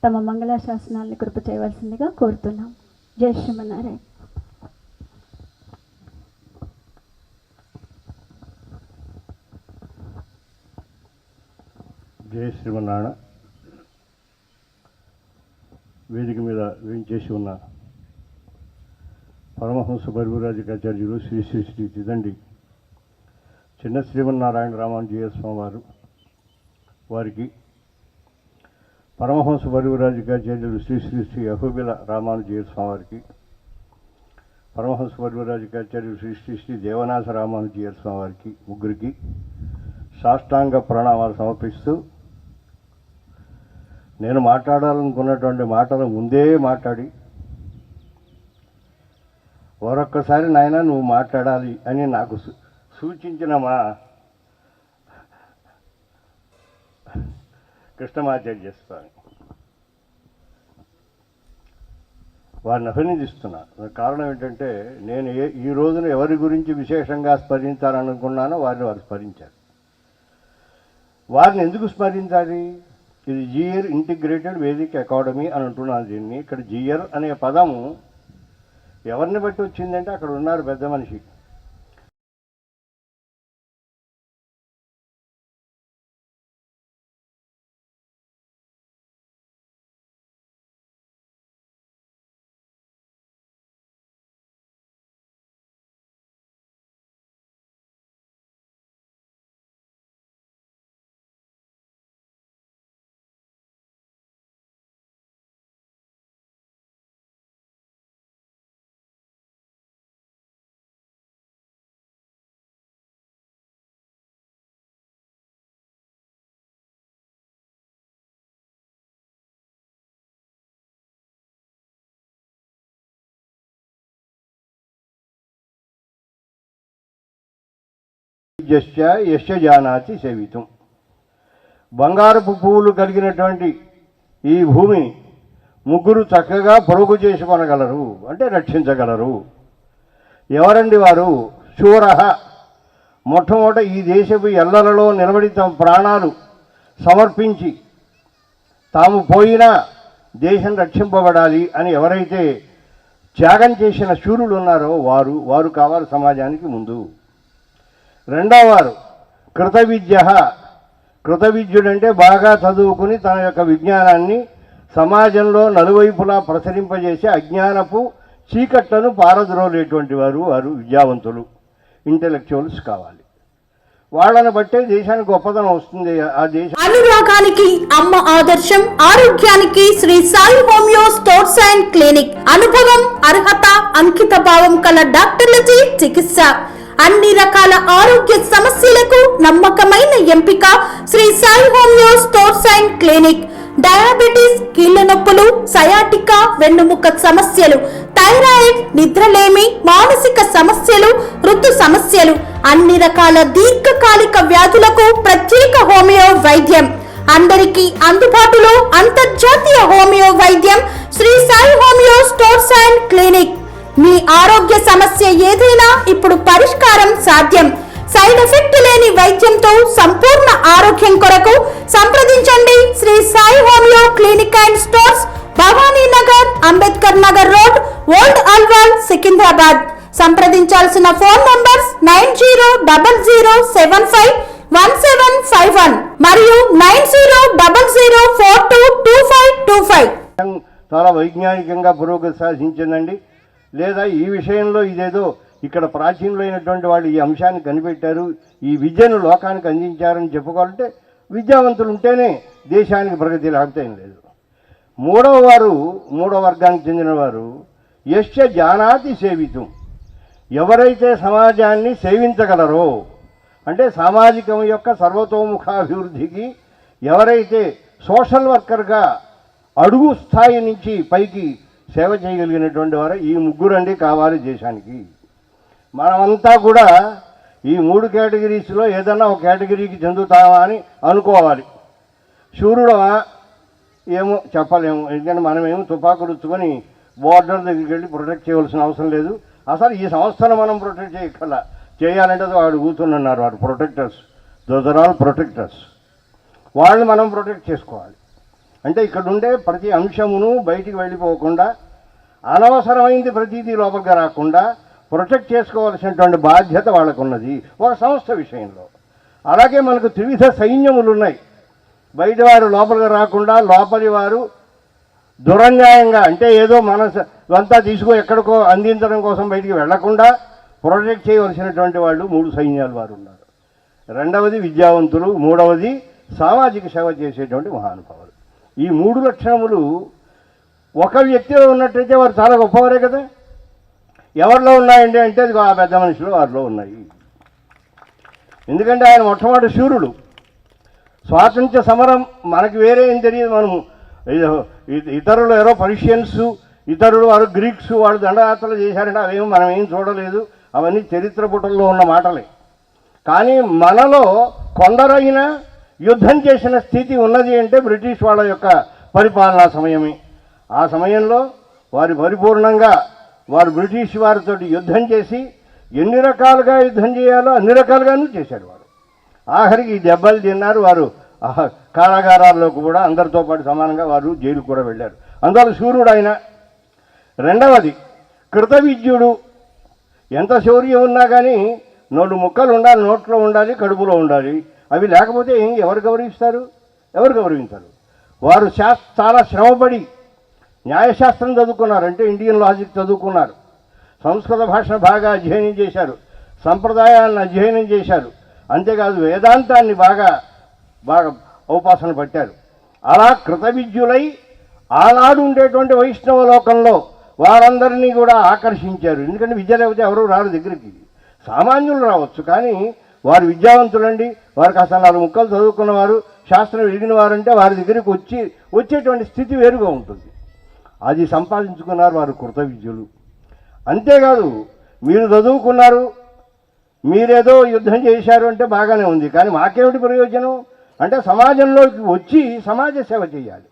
తమ మంగళాశాసనాల్ని కృప చేయవలసిందిగా కోరుతున్నాం. జయ శ్రీమన్నారాయణ. జయ శ్రీమన్నారాయణ. వేదిక మీద వేయించేసి ఉన్న పరమహంస పరివ్రాజకాచార్యులు శ్రీ శ్రీ శ్రీ తిదండి చిన్న శ్రీమన్నారాయణ రామానుజీయ స్వామి వారికి, పరమహంస పరివ్రాజకాచార్యులు శ్రీ శ్రీ శ్రీ అహోబిల రామానుజీయ స్వామి వారికి, పరమహంస పరివ్రాజకాచార్యులు శ్రీ శ్రీ శ్రీ దేవనాథ రామానుజీయ స్వామి వారికి, ముగ్గురికి సాష్టాంగ ప్రణామాలు సమర్పిస్తూ, నేను మాట్లాడాలనుకున్నటువంటి మాటలు ముందే మాట్లాడి మరొక్కసారి నాయన నువ్వు మాట్లాడాలి అని నాకు సూచించిన మా కృష్ణమాచార్య స్వామి వారిని అభినందిస్తున్నా. కారణం ఏంటంటే నేను ఈ రోజున ఎవరి గురించి విశేషంగా స్మరించాలనుకున్నానో వారు స్మరించారు. వారిని ఎందుకు స్మరించాలి? ఇది జియర్ ఇంటిగ్రేటెడ్ వేదిక్ అకాడమీ అని అంటున్నాను దీన్ని. ఇక్కడ జియర్ అనే పదము ఎవరిని బట్టి వచ్చిందంటే అక్కడ ఉన్నారు పెద్ద మనిషి విద్యశ్చ యశ్చ జానాతి సేవితం. బంగారపు పువ్వులు కలిగినటువంటి ఈ భూమిని ముగ్గురు చక్కగా పొరుగు చేసుకొనగలరు, అంటే రక్షించగలరు. ఎవరండి వారు? శూరః. మొట్టమొదట ఈ దేశపు ఎల్లలలో నిలబడి తమ ప్రాణాలు సమర్పించి తాము పోయినా దేశం రక్షింపబడాలి అని ఎవరైతే త్యాగం చేసిన శూరులు ఉన్నారో వారు కావాలి సమాజానికి ముందు. రెండవ వారు కృతవిద్య. కృతవిద్యుడంటే బాగా చదువుకుని తన యొక్క విజ్ఞానాన్ని సమాజంలో నలువైపులా ప్రసరింపజేసి అజ్ఞానపు చీకట్లను పారద్రోలేటువంటి వారు విద్యావంతులు, ఇంటెలెక్చువల్స్ కావాలి. వాళ్ళని బట్టే దేశానికి గొప్పతనం వస్తుంది. ఆ దేశం అనురాగానికి అమ్మ ఆదర్శం, ఆరోగ్యానికి Sri Sai homeo stores and clinic. అనుభవం, అర్హత, అంకిత భావం కల డాక్టర్లచే చికిత్స. అన్ని రకాల ఆరోగ్య సమస్యలకు నమ్మకమైన ఎంపిక Sri Sai homeo stores and clinic. Diabetes, కీళ్ల నొప్పులు, సయాటికా, వెన్నుముక్క సమస్యలు, థైరాయిడ్, నిద్రలేమి, మానసిక సమస్యలు, ఋతు సమస్యలు, అన్ని రకాల దీర్ఘకాలిక వ్యాధులకు ప్రత్యేక హోమియో వైద్యం. అందరికీ అందుబాటులో అంతర్జాతీయ హోమియో వైద్యం Shri Sai homeo stores and clinic. మీ ఆరోగ్య సమస్య ఏదైనా ఇప్పుడు పరిష్కారం సాధ్యం. సైడ్ ఎఫెక్ట్ లేని వైద్యంతో సంపూర్ణ ఆరోగ్యం కొరకు సంప్రదించండి Shri Sai homeo clinic and stores, Bhavani Nagar, Ambedkar Nagar road, old Alwal, Secunderabad. సంప్రదించాల్సిన ఫోన్ నంబర్స్ 9000751751 మరియు 9000422525. చాలా వైజ్ఞానికంగా పురోగతి సాధించిందండి. లేదా ఈ విషయంలో ఇదేదో ఇక్కడ ప్రాచీనులైనటువంటి వాళ్ళు ఈ అంశాన్ని కనిపెట్టారు, ఈ విద్యను లోకానికి అందించారని చెప్పుకోవాలంటే విద్యావంతులు ఉంటేనే దేశానికి ప్రగతి, లేకపోతే ఏం లేదు. మూడవ వర్గానికి చెందినవారు యశ్చ జానాతి సేవితం. ఎవరైతే సమాజాన్ని సేవించగలరో, అంటే సామాజికం యొక్క సర్వతోముఖాభివృద్ధికి ఎవరైతే సోషల్ వర్కర్గా అడుగు స్థాయి నుంచి పైకి సేవ చేయగలిగినటువంటి వారు ఈ ముగ్గురండి కావాలి దేశానికి. మనమంతా కూడా ఈ 3 కేటగిరీస్లో ఏదన్నా ఒక కేటగిరీకి చెందుతామా అని అనుకోవాలి. శూరుడమా ఏమో చెప్పలేము, ఎందుకంటే మనమేమో తుపాకులు రుచ్చుకొని బోర్డర్ దగ్గరికి వెళ్ళి ప్రొటెక్ట్ చేయవలసిన అవసరం లేదు. అసలు ఈ సంస్థను మనం ప్రొటెక్ట్ చేయగల చేయాలంటే వాడు కూర్చున్నారు, వాడు protectors, those are all protectors. వాళ్ళని మనం ప్రొటెక్ట్ చేసుకోవాలి. అంటే ఇక్కడ ఉండే ప్రతి అంశమును బయటికి వెళ్ళిపోకుండా, అనవసరమైంది ప్రతిదీ లోపలికి రాకుండా ప్రొటెక్ట్ చేసుకోవాల్సినటువంటి బాధ్యత వాళ్ళకు ఉన్నది ఒక సంస్థ విషయంలో. అలాగే మనకు త్రివిధ సైన్యములు ఉన్నాయి. బయట వారు లోపలికి రాకుండా, లోపలి వారు దురన్యాయంగా అంటే ఏదో మనసంతా తీసుకొని ఎక్కడికో అందించడం కోసం బయటికి వెళ్లకుండా ప్రొటెక్ట్ చేయవలసినటువంటి వాళ్ళు 3 సైన్యాలు వారు ఉన్నారు. రెండవది విద్యావంతులు, మూడవది సామాజిక సేవ చేసేటువంటి మహానుభావులు. ఈ 3 లక్షణములు ఒక వ్యక్తిలో ఉన్నట్టయితే వారు చాలా గొప్పవారే కదా. ఎవరిలో ఉన్నాయండి అంటే అది ఆ పెద్ద మనుషులు వారిలో ఉన్నాయి. ఎందుకంటే ఆయన మొట్టమొదటి శూరుడు. స్వాతంత్ర్య సమరం మనకి వేరే ఏం తెలియదు. మనము ఇతరులు ఎవరో పర్షియన్స్, ఇతరులు వారు గ్రీక్స్ వాళ్ళు దండయాత్రలు చేశారంటే అవేమో మనం ఏం చూడలేదు, అవన్నీ చరిత్ర పుటల్లో ఉన్న మాటలే. కానీ మనలో కొందరైనా యుద్ధం చేసిన స్థితి ఉన్నది అంటే బ్రిటిష్ వాళ్ళ యొక్క పరిపాలనా సమయమే. ఆ సమయంలో వారు పరిపూర్ణంగా వారు బ్రిటిష్ వారితో యుద్ధం చేసి ఎన్ని రకాలుగా యుద్ధం చేయాలో అన్ని రకాలుగానూ చేశారు వారు. ఆఖరికి దెబ్బలు తిన్నారు వారు. కారాగారాల్లో కూడా అందరితో పాటు సమానంగా వారు జైలు కూడా వెళ్ళారు. అందువల్ల శూరుడు ఆయన. రెండవది కృతవిద్యుడు. ఎంత శౌర్యం ఉన్నా కానీ 4 ముక్కలు ఉండాలి, నోట్లో ఉండాలి, కడుపులో ఉండాలి. అవి లేకపోతే ఎవరు గౌరవిస్తారు? ఎవరు గౌరవించారు? వారు చాలా శ్రమపడి న్యాయశాస్త్రం చదువుకున్నారు, అంటే ఇండియన్ లాజిక్ చదువుకున్నారు, సంస్కృత భాషను బాగా అధ్యయనం చేశారు, సంప్రదాయాలను అధ్యయనం చేశారు, అంతేకాదు వేదాంతాన్ని బాగా ఉపాసన పట్టారు. అలా కృతవిద్యులై ఆనాడు ఉండేటువంటి వైష్ణవ లోకంలో వారందరినీ కూడా ఆకర్షించారు. ఎందుకంటే విద్య లేకపోతే ఎవరు రారు దగ్గరికి. సామాన్యులు రావచ్చు, కానీ వారు విద్యావంతులండి. వారికి అసలు 4 ముక్కలు చదువుకున్నవారు, శాస్త్రం ఎరిగిన వారంటే వారి దగ్గరికి వచ్చేటువంటి స్థితి వేరుగా ఉంటుంది. అది సంపాదించుకున్నారు వారు కృతవిద్యులు. అంతేకాదు మీరు చదువుకున్నారు, మీరేదో యుద్ధం చేశారు అంటే బాగానే ఉంది, కానీ మాకేమిటి ప్రయోజనం అంటే సమాజంలోకి వచ్చి సమాజ సేవ చేయాలి.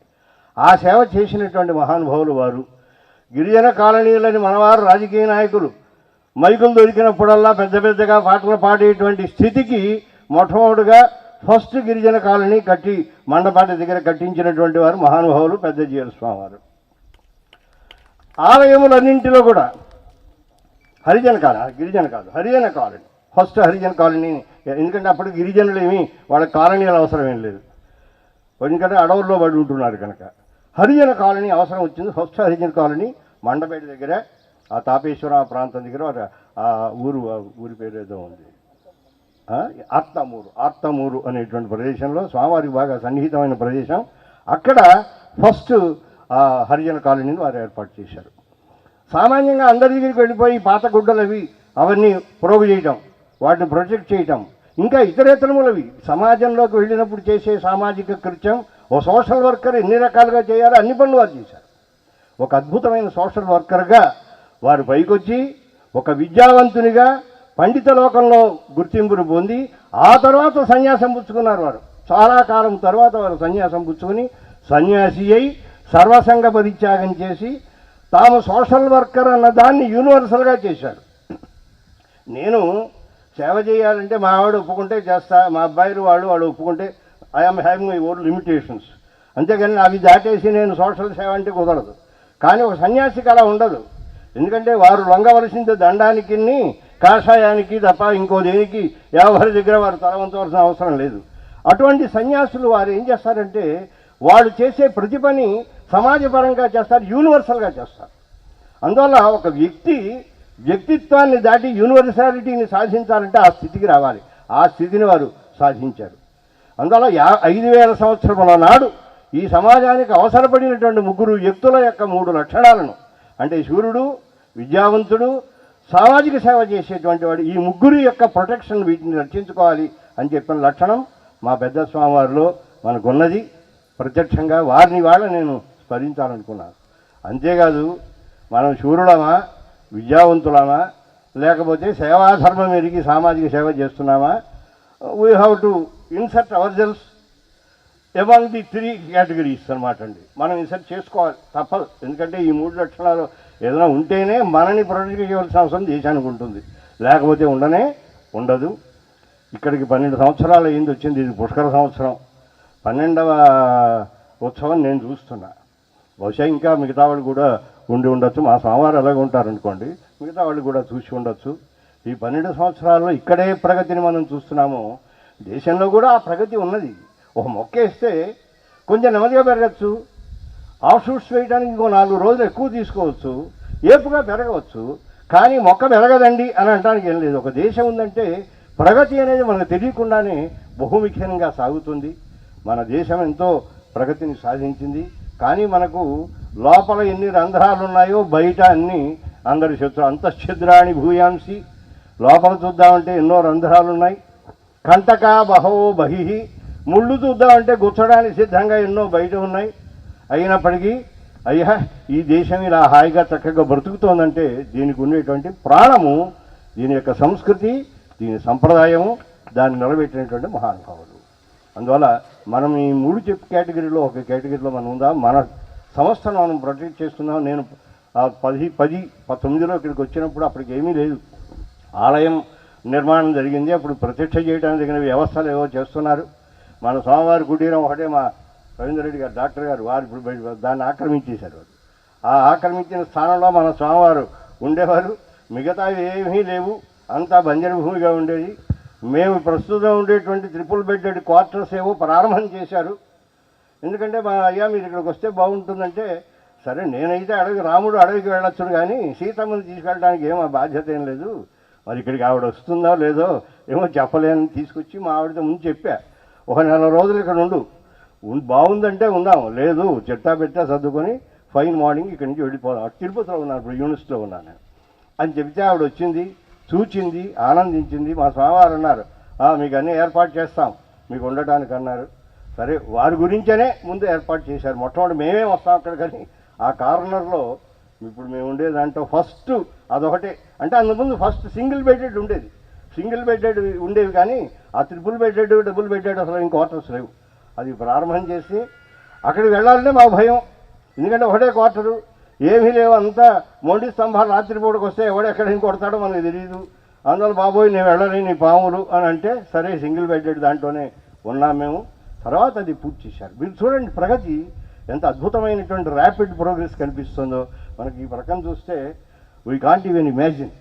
ఆ సేవ చేసినటువంటి మహానుభావులు వారు. గిరిజన కాలనీలని మనవారు రాజకీయ నాయకులు మైకులు దొరికినప్పుడల్లా పెద్ద పెద్దగా పాటలు పాడేటువంటి స్థితికి మొట్టమొదటిగా ఫస్ట్ గిరిజన కాలనీ కట్టి మండపాటి దగ్గర కట్టించినటువంటి వారు మహానుభావులు పెద్ద జీఎల్ స్వామి వారు. ఆలయములన్నింటిలో కూడా గిరిజన కాలనీ ఫస్ట్ హరిజన కాలనీ. ఎందుకంటే అప్పుడు గిరిజనులు ఏమి వాళ్ళ కాలనీల అవసరం ఏం లేదు, ఎందుకంటే అడవుల్లో పడి ఉంటున్నారు కనుక హరిజన కాలనీ అవసరం వచ్చింది. ఫస్ట్ హరిజన కాలనీ మండపేట దగ్గర ఆ తాపేశ్వర ప్రాంతం దగ్గర ఆ ఊరి పేరు ఏదో ఉంది, ఆర్తమూరు అనేటువంటి ప్రదేశంలో స్వామివారికి బాగా సన్నిహితమైన ప్రదేశం. అక్కడ ఫస్ట్ హరిజన కాలనీని వారు ఏర్పాటు చేశారు. సామాన్యంగా అందరి దగ్గరికి వెళ్ళిపోయి పాత గుడ్డలు అవన్నీ ప్రోగు చేయటం, వాటిని ప్రొటెక్ట్ చేయటం, ఇంకా ఇతరేతరములవి సమాజంలోకి వెళ్ళినప్పుడు చేసే సామాజిక కృత్యం. ఓ సోషల్ వర్కర్ ఎన్ని రకాలుగా చేయాలో అన్ని పనులు వారు చేశారు. ఒక అద్భుతమైన సోషల్ వర్కర్గా వారు పైకొచ్చి ఒక విద్యావంతునిగా పండిత లోకంలో గుర్తింపును పొంది ఆ తర్వాత సన్యాసం పుచ్చుకున్నారు. వారు చాలా కాలం తర్వాత వారు సన్యాసం పుచ్చుకొని సన్యాసి అయి సర్వసంగ పరిత్యాగం చేసి తాము సోషల్ వర్కర్ అన్న దాన్ని యూనివర్సల్గా చేశారు. నేను సేవ చేయాలంటే మా వాడు ఒప్పుకుంటే చేస్తా, మా అబ్బాయిలు వాళ్ళు ఒప్పుకుంటే I'm having my own limitations, అంతేగాని అవి దాటేసి నేను సోషల్ సేవ అంటే కుదరదు. కానీ ఒక సన్యాసికి అలా ఉండదు, ఎందుకంటే వారు లొంగవలసింది దండానికి కాషాయానికి తప్ప ఇంకో దేనికి ఎవరి దగ్గర వారు తలవంచవలసిన అవసరం లేదు. అటువంటి సన్యాసులు వారు ఏం చేస్తారంటే వాళ్ళు చేసే ప్రతి పని సమాజపరంగా చేస్తారు, యూనివర్సల్గా చేస్తారు. అందువల్ల ఒక వ్యక్తిత్వాన్ని దాటి యూనివర్సాలిటీని సాధించాలంటే ఆ స్థితికి రావాలి. ఆ స్థితిని వారు సాధించారు. అందువల్ల 5000 సంవత్సరముల నాడు ఈ సమాజానికి అవసరపడినటువంటి ముగ్గురు వ్యక్తుల యొక్క 3 లక్షణాలను, అంటే సూర్యుడు, విద్యావంతుడు, సామాజిక సేవ చేసేటువంటి వాడు, ఈ ముగ్గురు యొక్క ప్రొటెక్షన్, వీటిని రక్షించుకోవాలి అని చెప్పిన లక్షణం మా పెద్ద స్వామివారిలో మనకున్నది. ప్రత్యక్షంగా వారిని నేను స్మరించాలనుకున్నాను. అంతేకాదు మనం శూరులమా, విద్యావంతులమా, లేకపోతే సేవాధర్మం ఎరిగి సామాజిక సేవ చేస్తున్నామా? We have to insert our cells among the 3 categories అనమాట అండి. మనం ఇన్సర్ట్ చేసుకోవాలి, తప్పదు. ఎందుకంటే ఈ 3 లక్షణాలు ఏదైనా ఉంటేనే మనని ప్రొటెక్ట్ చేయవలసిన అవసరం దేశానికి ఉంటుంది, లేకపోతే ఉండదు. ఇక్కడికి 12 సంవత్సరాలు అయింది వచ్చింది. ఇది పుష్కర సంవత్సరం, 12వ ఉత్సవం నేను చూస్తున్నా. బహుశా ఇంకా మిగతా వాళ్ళు కూడా ఉండి ఉండొచ్చు. మా స్వామివారు అలాగే ఉంటారనుకోండి, మిగతా వాళ్ళు కూడా చూసి ఉండొచ్చు. ఈ 12 సంవత్సరాల్లో ఇక్కడే ప్రగతిని మనం చూస్తున్నాము. దేశంలో కూడా ఆ ప్రగతి ఉన్నది. ఒక మొక్క వేస్తే కొంచెం నెమ్మదిగా పెరగచ్చు, ఆఫ్ షూట్స్ వేయడానికి ఇంకో 4 రోజులు ఎక్కువ తీసుకోవచ్చు, ఏపుగా పెరగవచ్చు. కానీ మొక్క పెరగదండి అని అనడానికి ఏం లేదు. ఒక దేశం ఉందంటే ప్రగతి అనేది మనకు తెలియకుండానే బహుముఖ్యంగా సాగుతుంది. మన దేశం ఎంతో ప్రగతిని సాధించింది. కానీ మనకు లోపల ఎన్ని రంధ్రాలు ఉన్నాయో బయట అన్నీ అందరి శత్రు అంతఃఛిద్రాణి భూయాంసి. లోపల చూద్దామంటే ఎన్నో రంధ్రాలు ఉన్నాయి. కంటక బహవో బహిహి, ముళ్ళు చూద్దామంటే గుచ్చడానికి సిద్ధంగా ఎన్నో బయట ఉన్నాయి. అయినప్పటికీ అయ్యా ఈ దేశం ఇలా హాయిగా చక్కగా బ్రతుకుతోందంటే దీనికి ఉండేటువంటి ప్రాణము, దీని యొక్క సంస్కృతి, దీని సంప్రదాయము, దాన్ని నిలబెట్టినటువంటి మహానుభావులు. అందువల్ల మనం ఈ 3 కేటగిరీలో ఒక కేటగిరీలో మనం ఉందాం. మన సంస్థను మనం ప్రొటెక్ట్ చేస్తున్నాం. నేను 19 ఇక్కడికి వచ్చినప్పుడు అప్పటికి ఏమీ లేదు. ఆలయం నిర్మాణం జరిగింది. అప్పుడు ప్రత్యక్ష చేయడానికి తగిన వ్యవస్థలు ఏవో చేస్తున్నారు. మన స్వామివారి కుటీరం ఒకటే మా రవీంద్ర రెడ్డి గారు, డాక్టర్ గారు, వారు ఇప్పుడు దాన్ని ఆక్రమించేశారు. వారు ఆ ఆక్రమించిన స్థానంలో మన స్వామివారు ఉండేవారు. మిగతావి ఏమీ లేవు, అంతా బంజరు భూమిగా ఉండేది. మేము ప్రస్తుతం ఉండేటువంటి 3 బెడ్డెడ్ క్వార్టర్స్ ఏవో ప్రారంభం చేశారు. ఎందుకంటే మా అయ్యా మీరు ఇక్కడికి వస్తే బాగుంటుందంటే, సరే నేనైతే రాముడు అడవికి వెళ్ళొచ్చును, కానీ సీతమ్మని తీసుకెళ్ళడానికి ఏమో బాధ్యత ఏం లేదు. మరి ఇక్కడికి ఆవిడ వస్తుందో లేదో ఏమో చెప్పలేని తీసుకొచ్చి మా ఆవిడతో ముందు చెప్పా, ఒక 4 రోజులు ఇక్కడ బాగుందంటే ఉందాం, లేదు చెట్టా పెట్టా సర్దుకొని ఫైన్ మార్నింగ్ ఇక్కడి నుంచి వెళ్ళిపోదాం. తిరుపతిలో ఉన్నాను, ఇప్పుడు యూనివర్సిటీలో ఉన్నాను అని చెబితే ఆవిడ వచ్చింది, చూచింది, ఆనందించింది. మా స్వామివారు అన్నారు మీకు అన్నీ ఏర్పాటు చేస్తాం మీకు ఉండటానికి అన్నారు. సరే వారి గురించనే ముందు ఏర్పాటు చేశారు. మొట్టమొదటి మేమే వస్తాం అక్కడ, కానీ ఆ కార్నర్లో ఇప్పుడు మేము ఉండే దాంట్లో ఫస్ట్ అదొకటే. అంటే అందుముందు ఫస్ట్ సింగిల్ బెడెడ్ ఉండేది. సింగిల్ బెడెడ్ ఉండేవి, కానీ ఆ ట్రిపుల్ బెడెడ్ డబుల్ బెడెడ్ అసలు ఏం క్వార్టర్స్ లేవు. అది ప్రారంభం చేసి అక్కడికి వెళ్ళాలంటే మా భయం, ఎందుకంటే ఒకటే క్వార్టరు, ఏమీ లేవు, అంతా మొండి స్తంభాలు రాత్రిపూటకు వస్తే ఎవడెక్కడ కొడతాడో మనకు తెలియదు. అందువల్ల బాబోయ్ నేను వెళ్ళలేని పాములు అని అంటే సరే సింగిల్ బెడెడ్ దాంట్లోనే ఉన్నాం మేము. తర్వాత అది పూర్తి చేశారు. మీరు చూడండి ప్రగతి ఎంత అద్భుతమైనటువంటి ర్యాపిడ్ ప్రోగ్రెస్ కనిపిస్తుందో మనకి. ఈ ప్రకం చూస్తే వీ కాంట్ ఈవెన్ ఇమాజిన్.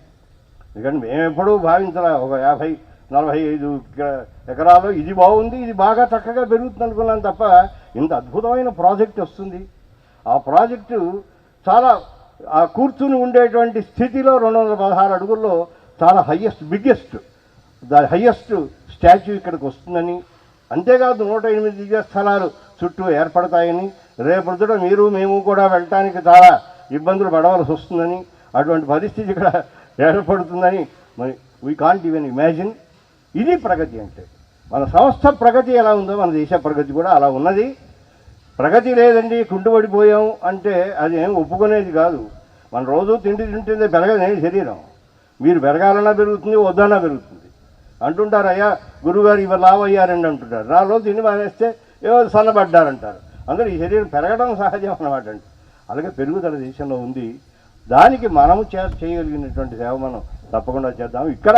ఎందుకంటే మేము ఎప్పుడూ భావించాలా ఒక 50-45 ఎకరాలు ఇది బాగుంది, ఇది బాగా చక్కగా పెరుగుతుంది అనుకున్నాను తప్ప ఇంత అద్భుతమైన ప్రాజెక్ట్ వస్తుంది. ఆ ప్రాజెక్టు చాలా ఆ కూర్చుని ఉండేటువంటి స్థితిలో 216 అడుగుల్లో చాలా బిగ్గెస్ట్ హయ్యెస్ట్ స్టాచ్యూ ఇక్కడికి వస్తుందని, అంతేకాదు 108 దివ్య స్థలాలు చుట్టూ ఏర్పడతాయని, రేపొద్దుట మీరు మేము కూడా వెళ్ళటానికి చాలా ఇబ్బందులు పడవలసి వస్తుందని, అటువంటి పరిస్థితి ఇక్కడ ఏర్పడుతుందని మరి వీ కాంట్ ఈవెన్ ఇమాజిన్. ఇది ప్రగతి అంటే. మన సంస్థ ప్రగతి ఎలా ఉందో మన దేశ ప్రగతి కూడా అలా ఉన్నది. ప్రగతి లేదండి కుంటుపడిపోయాం అంటే అది ఏం ఒప్పుకునేది కాదు. మన రోజు తిండి తింటుందే పెరగదు శరీరం. మీరు పెరగాలన్నా పెరుగుతుంది, వద్దన్నా పెరుగుతుంది అంటుంటారు. అయ్యా గురువుగారు ఇవాళ లావు అయ్యారండి అంటుంటారు. 4 రోజులు తిండి మానేస్తే ఏవో సన్నబడ్డారంటారు. అందులో ఈ శరీరం పెరగడం సహజం అన్నమాట అండి. అలాగే పెరుగుదల దేశంలో ఉంది. దానికి మనము చేయగలిగినటువంటి సేవ మనం తప్పకుండా చేద్దాం. ఇక్కడ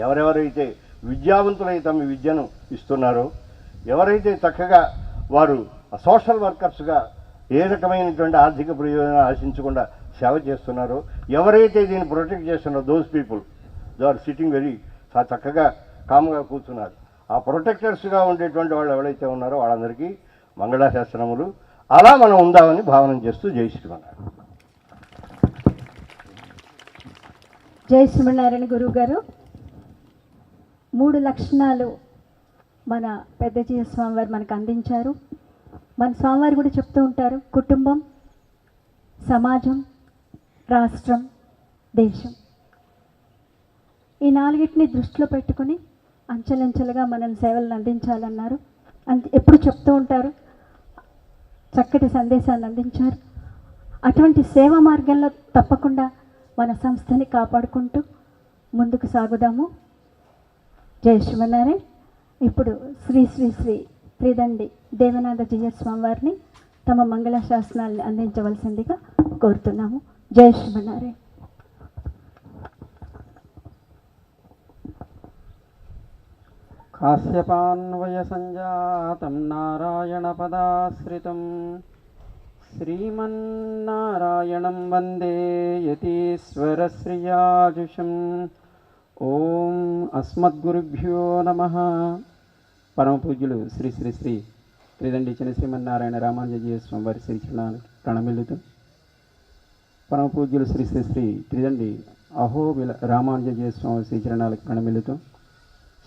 ఎవరెవరైతే విద్యావంతులై తమ విద్యను ఇస్తున్నారో, ఎవరైతే చక్కగా వారు సోషల్ వర్కర్స్గా ఏ రకమైనటువంటి ఆర్థిక ప్రయోజనాలు ఆశించకుండా సేవ చేస్తున్నారో, ఎవరైతే దీన్ని ప్రొటెక్ట్ చేస్తున్నారో, those people they are sitting very చక్కగా కామ్గా కూర్చున్నారు. ఆ ప్రొటెక్టర్స్గా ఉండేటువంటి వాళ్ళు ఎవరైతే ఉన్నారో వాళ్ళందరికీ మంగళాశాసనములు. అలా మనం ఉందామని భావన చేస్తూ జై శ్రీమన్నారాయణ. జై శ్రీమన్నారాయణ గురువు గారు. 3 లక్షణాలు మన పెద్దజీయ స్వామివారు మనకు అందించారు. మన స్వామివారు కూడా చెప్తూ ఉంటారు, కుటుంబం, సమాజం, రాష్ట్రం, దేశం. ఈ 4టిని దృష్టిలో పెట్టుకుని అంచెలంచెలుగా మనల్ని సేవలను అందించాలన్నారు. ఎప్పుడు చెప్తూ ఉంటారు, చక్కటి సందేశాన్ని అందించారు. అటువంటి సేవా మార్గంలో తప్పకుండా మన సంస్థని కాపాడుకుంటూ ముందుకు సాగుదాము. జై శ్రీమన్నారాయణ. ఇప్పుడు శ్రీ శ్రీ శ్రీ త్రిదండి దేవనాథ జీయ స్వామివారిని తమ మంగళ శాసనాలను అందించవలసిందిగా కోరుతున్నాము. జై శ్రీమన్నారాయణ. కాశ్యపాన్వయ సంజాతం నారాయణ పదాశ్రితం శ్రీమన్నారాయణం వందే యతీశ్వర శ్రియాజుషం. ఓం అస్మద్గురుభ్యో నమః. పరమ పూజ్యులు శ్రీ శ్రీ శ్రీ త్రిదండి చిన్న శ్రీమన్నారాయణ రామానుజీయ స్వామి వారి శ్రీచరణానికి ప్రణమిల్లుతూ, పరమ పూజ్యులు శ్రీ శ్రీ శ్రీ త్రిదండి అహోబిల రామానుజీయ స్వామి శ్రీచరణాలకు ప్రణమిల్లుతూ,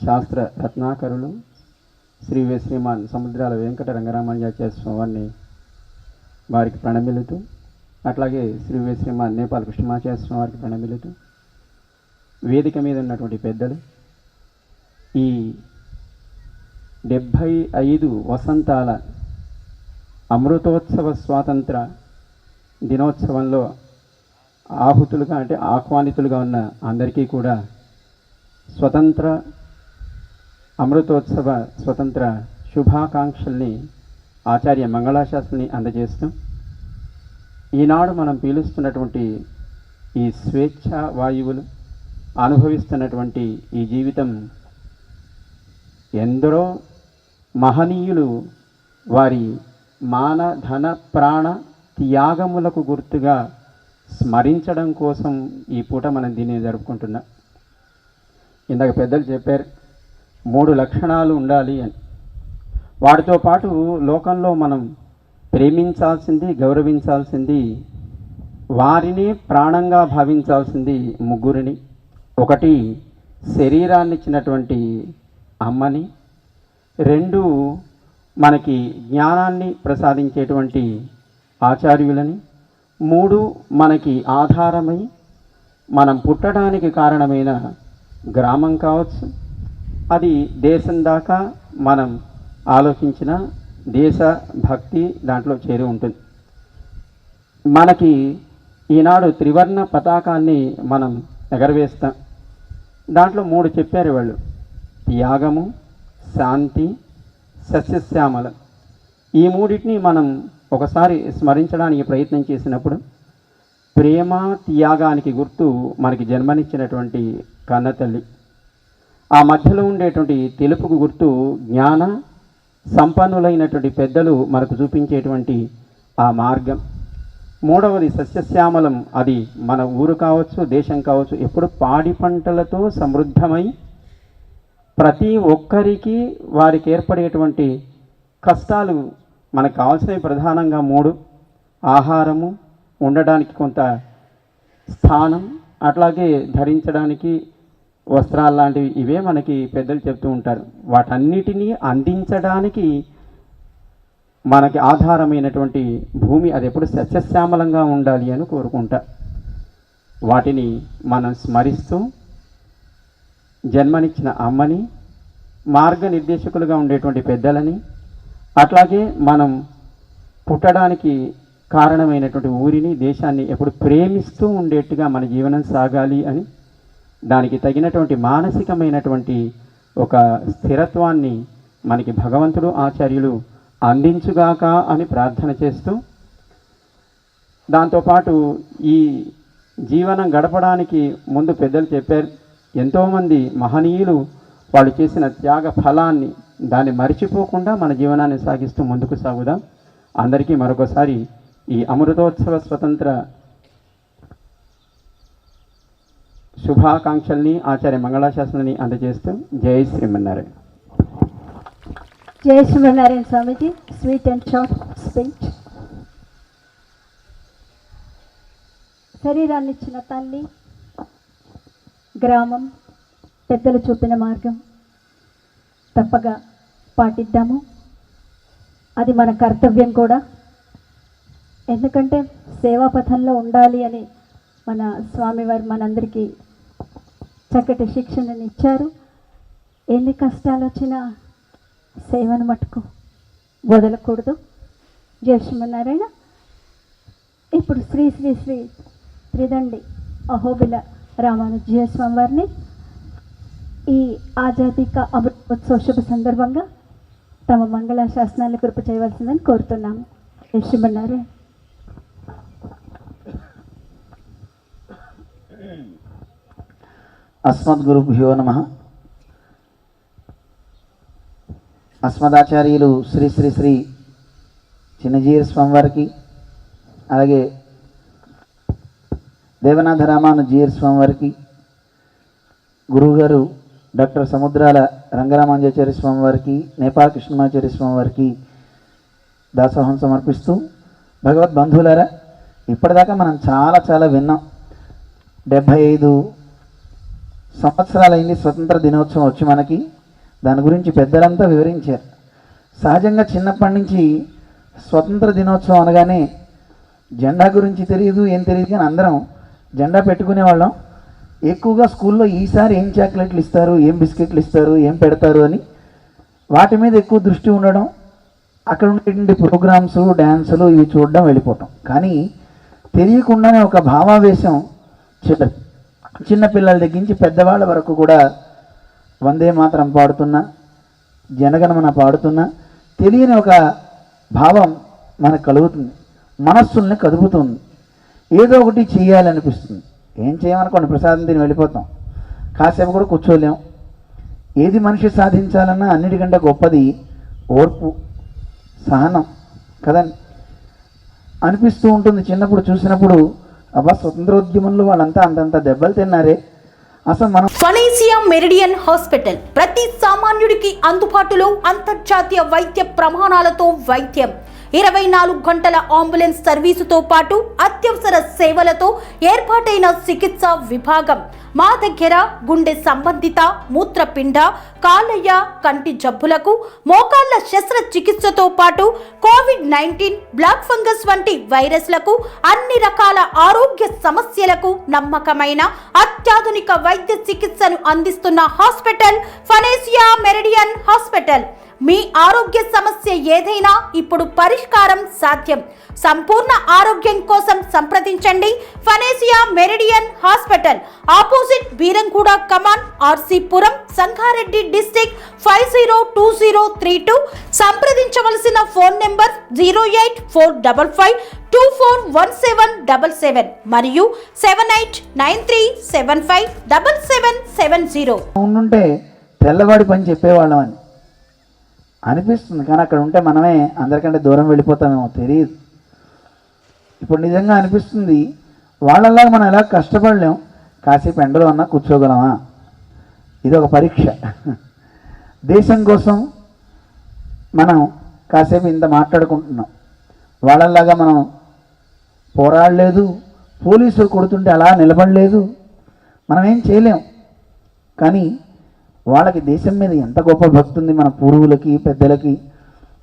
శాస్త్ర రత్నాకరులు శ్రీ శ్రీమాన్ సముద్రాల వెంకట రంగరామానుజాచార్య స్వామిని వారికి ప్రణమిల్లుతూ, అట్లాగే శ్రీ శ్రీమాన్ నేపాల్ కృష్ణమాచార్య స్వామి వారికి ప్రణమిల్లుతూ, వేదిక మీద ఉన్నటువంటి పెద్దలు, ఈ 75 వసంతాల అమృతోత్సవ స్వాతంత్ర దినోత్సవంలో ఆహుతులుగా అంటే ఆహ్వానితులుగా ఉన్న అందరికీ కూడా స్వతంత్ర అమృతోత్సవ స్వతంత్ర శుభాకాంక్షల్ని ఆచార్య మంగళాశాసనాన్ని అందజేస్తూ, ఈనాడు మనం పీలుస్తున్నటువంటి ఈ స్వేచ్ఛ వాయువులు అనుభవిస్తున్నటువంటి ఈ జీవితం ఎందరో మహనీయులు వారి మాన ధన ప్రాణ త్యాగములకు గుర్తుగా స్మరించడం కోసం ఈ పూట మనం దీన్ని జరుపుకుంటున్నాం. ఇందాక పెద్దలు చెప్పారు 3 లక్షణాలు ఉండాలి అని. వాటితో పాటు లోకంలో మనం ప్రేమించాల్సింది, గౌరవించాల్సింది, వారిని ప్రాణంగా భావించాల్సింది 3. ఒకటి శరీరాన్ని ఇచ్చినటువంటి అమ్మని, 2 మనకి జ్ఞానాన్ని ప్రసాదించేటువంటి ఆచార్యులని, 3 మనకి ఆధారమై మనం పుట్టడానికి కారణమైన గ్రామం కావచ్చు, అది దేశం దాకా మనం ఆలోచించిన దేశ భక్తి దాంట్లో చేరి ఉంటుంది. మనకి ఈనాడు త్రివర్ణ పతాకాన్ని మనం ఎగరవేస్తాం. దాంట్లో 3 చెప్పారు వాళ్ళు: త్యాగము, శాంతి, సస్యశ్యామల. ఈ మూడింటిని మనం ఒకసారి స్మరించడానికి ప్రయత్నం చేసినప్పుడు ప్రేమ త్యాగానికి గుర్తు మనకి జన్మనిచ్చినటువంటి కన్నతల్లి, ఆ మధ్యలో ఉండేటువంటి తెలుపుకు గుర్తు జ్ఞాన సంపన్నులైనటువంటి పెద్దలు మనకు చూపించేటువంటి ఆ మార్గం. మూడవది సస్యశ్యామలం, అది మన ఊరు కావచ్చు, దేశం కావచ్చు, ఎప్పుడు పాడి పంటలతో సమృద్ధమై ప్రతి ఒక్కరికి వారికి ఏర్పడేటువంటి కష్టాలు మనకు కావాల్సినవి ప్రధానంగా 3: ఆహారము, ఉండడానికి కొంత స్థానం, అట్లాగే ధరించడానికి వస్త్రాలు లాంటివి. ఇవే మనకి పెద్దలు చెప్తూ ఉంటారు. వాటన్నిటినీ అందించడానికి మనకి ఆధారమైనటువంటి భూమి అది ఎప్పుడు సస్యశ్యామలంగా ఉండాలి అని కోరుకుంటా. వాటిని మనం స్మరిస్తూ జన్మనిచ్చిన అమ్మని, మార్గనిర్దేశకులుగా ఉండేటువంటి పెద్దలని, అట్లాగే మనం పుట్టడానికి కారణమైనటువంటి ఊరిని, దేశాన్ని ఎప్పుడు ప్రేమిస్తూ ఉండేట్టుగా మన జీవనం సాగాలి అని, దానికి తగినటువంటి మానసికమైనటువంటి ఒక స్థిరత్వాన్ని మనకి భగవంతుడు, ఆచార్యులు అందించుగాక అని ప్రార్థన చేస్తూ, దాంతోపాటు ఈ జీవనం గడపడానికి ముందు పెద్దలు చెప్పారు, ఎంతోమంది మహనీయులు వాళ్ళు చేసిన త్యాగ ఫలాన్ని దాన్ని మరిచిపోకుండా మన జీవనాన్ని సాగిస్తూ ముందుకు సాగుదాం. అందరికీ మరొకసారి ఈ అమృతోత్సవ స్వతంత్ర శుభాకాంక్షల్ని, ఆచార్య మంగళాశాసనాన్ని అందజేస్తూ జై శ్రీమన్నారాయణ. జై శ్రీమన్నారాయణ స్వామీజీ, స్వీట్ అండ్ షార్ట్ స్పీచ్. శరీరాన్ని ఇచ్చిన తల్లి, గ్రామం, పెద్దలు చూపిన మార్గం తప్పగా పాటిద్దాము. అది మన కర్తవ్యం కూడా. ఎందుకంటే సేవాపథంలో ఉండాలి అని మన స్వామివారు మనందరికీ చక్కటి శిక్షణని ఇచ్చారు. ఎన్ని కష్టాలు వచ్చినా సేవను మట్టుకు వదలకూడదు. జై శ్రీమన్నారాయణ. ఇప్పుడు శ్రీ శ్రీ శ్రీ త్రిదండి అహోబిల రామానుజీయ స్వామి వారిని ఈ ఆజాదీ కా అమృతోత్సవ శుభ సందర్భంగా తమ మంగళ శాసనాన్ని కృప చేయవలసిందని కోరుతున్నాము. జై శ్రీమన్నారాయణ. అస్మద్గురుభ్యో నమః. అస్మదాచార్యులు శ్రీ శ్రీ శ్రీ చిన్నజీయర్ స్వామి వారికి, అలాగే దేవనాథ రామానుజీయర్ స్వామి వారికి, గురువుగారు డాక్టర్ సముద్రాల రంగరామానుజాచార్య స్వామి వారికి, నేపాల్ కృష్ణమాచార్య స్వామి వారికి దాసోహం సమర్పిస్తూ, భగవద్బంధువులారా, ఇప్పటిదాకా మనం చాలా విన్నాం. 75 సంవత్సరాలైంది స్వతంత్ర దినోత్సవం వచ్చి మనకి. దాని గురించి పెద్దలంతా వివరించారు. సహజంగా చిన్నప్పటి నుంచి స్వతంత్ర దినోత్సవం అనగానే జెండా గురించి తెలియదు, ఏం తెలియదు, కానీ అందరం జెండా పెట్టుకునేవాళ్ళం. ఎక్కువగా స్కూల్లో ఈసారి ఏం చాక్లెట్లు ఇస్తారు, ఏం బిస్కెట్లు ఇస్తారు, ఏం పెడతారు అని వాటి మీద ఎక్కువ దృష్టి ఉండడం, అక్కడ ఉండేటువంటి ప్రోగ్రామ్స్, డ్యాన్సులు ఇవి చూడడం, వెళ్ళిపోవటం. కానీ తెలియకుండానే ఒక భావావేశం చిన్నపిల్లల దగ్గర నుంచి పెద్దవాళ్ళ వరకు కూడా వందే మాతరం పాడుతున్నా, జనగణమన పాడుతున్నా తెలియని ఒక భావం మనకు కలుగుతుంది, మనస్సుల్ని కదుపుతుంది. ఏదో ఒకటి చేయాలనిపిస్తుంది. ఏం చేయమనుకోండి, ప్రసాదం తిని వెళ్ళిపోతాం, కాసేపు కూడా కూర్చోలేం. ఏది మనిషి సాధించాలన్నా అన్నిటికంటే గొప్పది ఓర్పు, సహనం కదండి అనిపిస్తూ ఉంటుంది. చిన్నప్పుడు చూసినప్పుడు అబ్బా స్వతంత్రోద్యమంలో వాళ్ళంతా అంతంత దెబ్బలు తిన్నారే, అసలు మనం. ఫనేసియా మెరిడియన్ హాస్పిటల్ ప్రతి సామాన్యుడికి అందుబాటులో అంతర్జాతీయ వైద్య ప్రమాణాలతో వైద్యం, 24 గంటల అంబులెన్స్ సర్వీసుతో పాటు అత్యవసర సేవలతో ఏర్పాటైన చికిత్సా విభాగం. మా దగ్గర గుండె సంబంధిత, మూత్రపిండ, కాలేయ, కంటి జబ్బులకు, మోకాళ్ల శస్త్రచికిత్సతో పాటు కోవిడ్-19, బ్లాక్ ఫంగస్ వంటి వైరస్లకు, అన్ని రకాల ఆరోగ్య సమస్యలకు నమ్మకమైన అత్యాధునిక వైద్య చికిత్సను అందిస్తున్న హాస్పిటల్ ఫనేసియా మెరిడియన్ హాస్పిటల్. మీ ఆరోగ్య సమస్య ఏదైనా ఇప్పుడు పరిష్కారం సాధ్యం. సంపూర్ణ ఆరోగ్యం కోసం సంప్రదించండి Panacea Meridian hospital, opposite opposite Beeramguda Kaman, RC Puram, Sangareddy district 502032. సంప్రదించవలసిన ఫోన్ నెంబర్ 08455241777 మరియు 7893757770. ఉండుంటే తెల్లవాడి పని చెప్పేవాళ్ళం అని అనిపిస్తుంది, కానీ అక్కడ ఉంటే మనమే అందరికంటే దూరం వెళ్ళిపోతామేమో తెలియదు. ఇప్పుడు నిజంగా అనిపిస్తుంది, వాళ్ళలాగా మనం ఎలా కష్టపడలేం, కాసేపు ఎండలో అన్నా కూర్చోగలమా? ఇది ఒక పరీక్ష. దేశం కోసం మనం కాసేపు ఇంత మాట్లాడుకుంటున్నాం, వాళ్ళలాగా మనం పోరాడలేదు, పోలీసులు కొడుతుంటే అలా నిలబడలేదు, మనం ఏం చేయలేం. కానీ వాళ్ళకి దేశం మీద ఎంత గొప్ప భక్తి ఉంది మన పూర్వులకి, పెద్దలకి.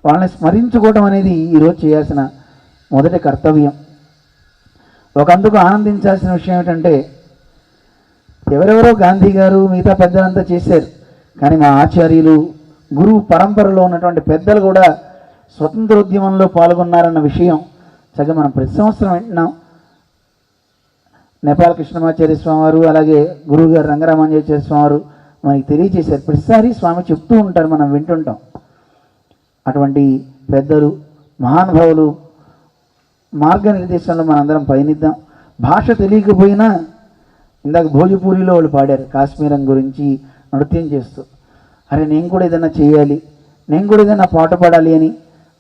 వాళ్ళని స్మరించుకోవడం అనేది ఈరోజు చేయాల్సిన మొదటి కర్తవ్యం. ఒకందుకు ఆనందించాల్సిన విషయం ఏమిటంటే, ఎవరెవరో గాంధీ గారు మిగతా పెద్దలంతా చేశారు, కానీ మా ఆచార్యులు, గురువు పరంపరలో ఉన్నటువంటి పెద్దలు కూడా స్వతంత్రోద్యమంలో పాల్గొన్నారన్న విషయం చక్కగా మనం ప్రతి సంవత్సరం వింటున్నాం. నేపాల్ కృష్ణమాచార్య స్వామి వారు, అలాగే గురువు గారు రంగరామాంజాచార్య స్వామి వారు మనకి తెలియచేశారు. ప్రతిసారి స్వామి చెప్తూ ఉంటారు, మనం వింటుంటాం. అటువంటి పెద్దలు, మహానుభావులు మార్గనిర్దేశంలో మనందరం పయనిద్దాం. భాష తెలియకపోయినా, ఇందాక భోజపూరిలో వాళ్ళు పాడారు కాశ్మీరం గురించి నృత్యం చేస్తూ, అరే నేను కూడా ఏదైనా చేయాలి, నేను కూడా ఏదైనా పాట పాడాలి అని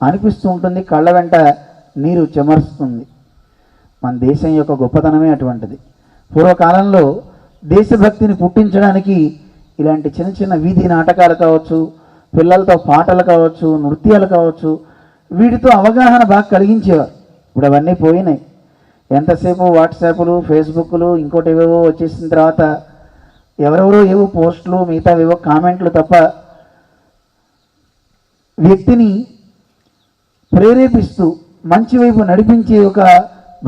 అనిపిస్తూ ఉంటుంది, కళ్ళ వెంట నీరు చెమరుస్తుంది. మన దేశం యొక్క గొప్పతనమే అటువంటిది. పూర్వకాలంలో దేశభక్తిని పుట్టించడానికి ఇలాంటి చిన్న చిన్న వీధి నాటకాలు కావచ్చు, పిల్లలతో పాటలు కావచ్చు, నృత్యాలు కావచ్చు, వీటితో అవగాహన బాగా కలిగించేవారు. ఇప్పుడు అవన్నీ పోయినాయి. ఎంతసేపు వాట్సాప్లు, ఫేస్బుక్లు, ఇంకోటి ఏవేవో వచ్చేసిన తర్వాత ఎవరెవరో ఏవో పోస్టులు, మిగతా ఏవో కామెంట్లు తప్ప వ్యక్తిని ప్రేరేపిస్తూ మంచి వైపు నడిపించే ఒక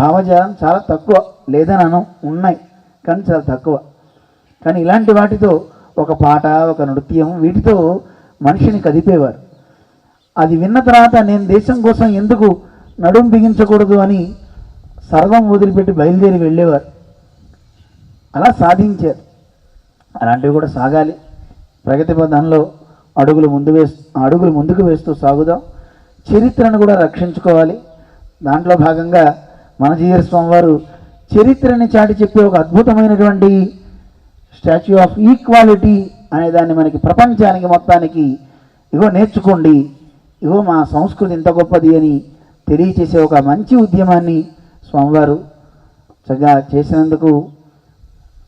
భావజాలం చాలా తక్కువ, లేదని ఉన్నాయి కానీ చాలా తక్కువ. కానీ ఇలాంటి వాటితో ఒక పాట, ఒక నృత్యం, వీటితో మనిషిని కదిపేవారు. అది విన్న తర్వాత నేను దేశం కోసం ఎందుకు నడుం బిగించకూడదు అని సర్వం వదిలిపెట్టి బయలుదేరి వెళ్ళేవారు. అలా సాధించారు. అలాంటివి కూడా సాగాలి. ప్రగతి పథంలో అడుగులు ముందుకు వేస్తూ సాగుదాం. చరిత్రను కూడా రక్షించుకోవాలి. దాంట్లో భాగంగా మన జీఆర్ స్వామి వారు చరిత్రని చాటి చెప్పే ఒక అద్భుతమైనటువంటి స్టాచ్యూ ఆఫ్ ఈక్వాలిటీ అనే దాన్ని మనకి ప్రపంచానికి మొత్తానికి ఇగో నేర్చుకోండి, ఇగో మా సంస్కృతి ఇంత గొప్పది అని తెలియచేసే ఒక మంచి ఉద్యమాన్ని స్వామివారు చక్కగా చేసినందుకు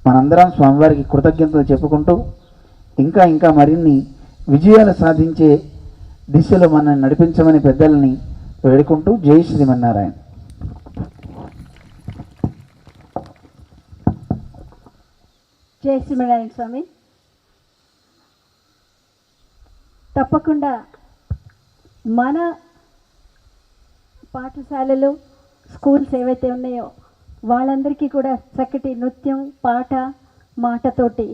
మనందరం స్వామివారికి కృతజ్ఞతలు చెప్పుకుంటూ ఇంకా ఇంకా మరిన్ని విజయాలు సాధించే దిశలో మనల్ని నడిపించమని పెద్దలని వేడుకుంటూ జై శ్రీమన్నారాయణ. జై శ్రీమన్నారాయణ స్వామి. తప్పకుండా మన పాఠశాలలు, స్కూల్స్ ఏవైతే ఉన్నాయో వాళ్ళందరికీ కూడా చక్కటి నృత్యం, పాట, మాటతోటి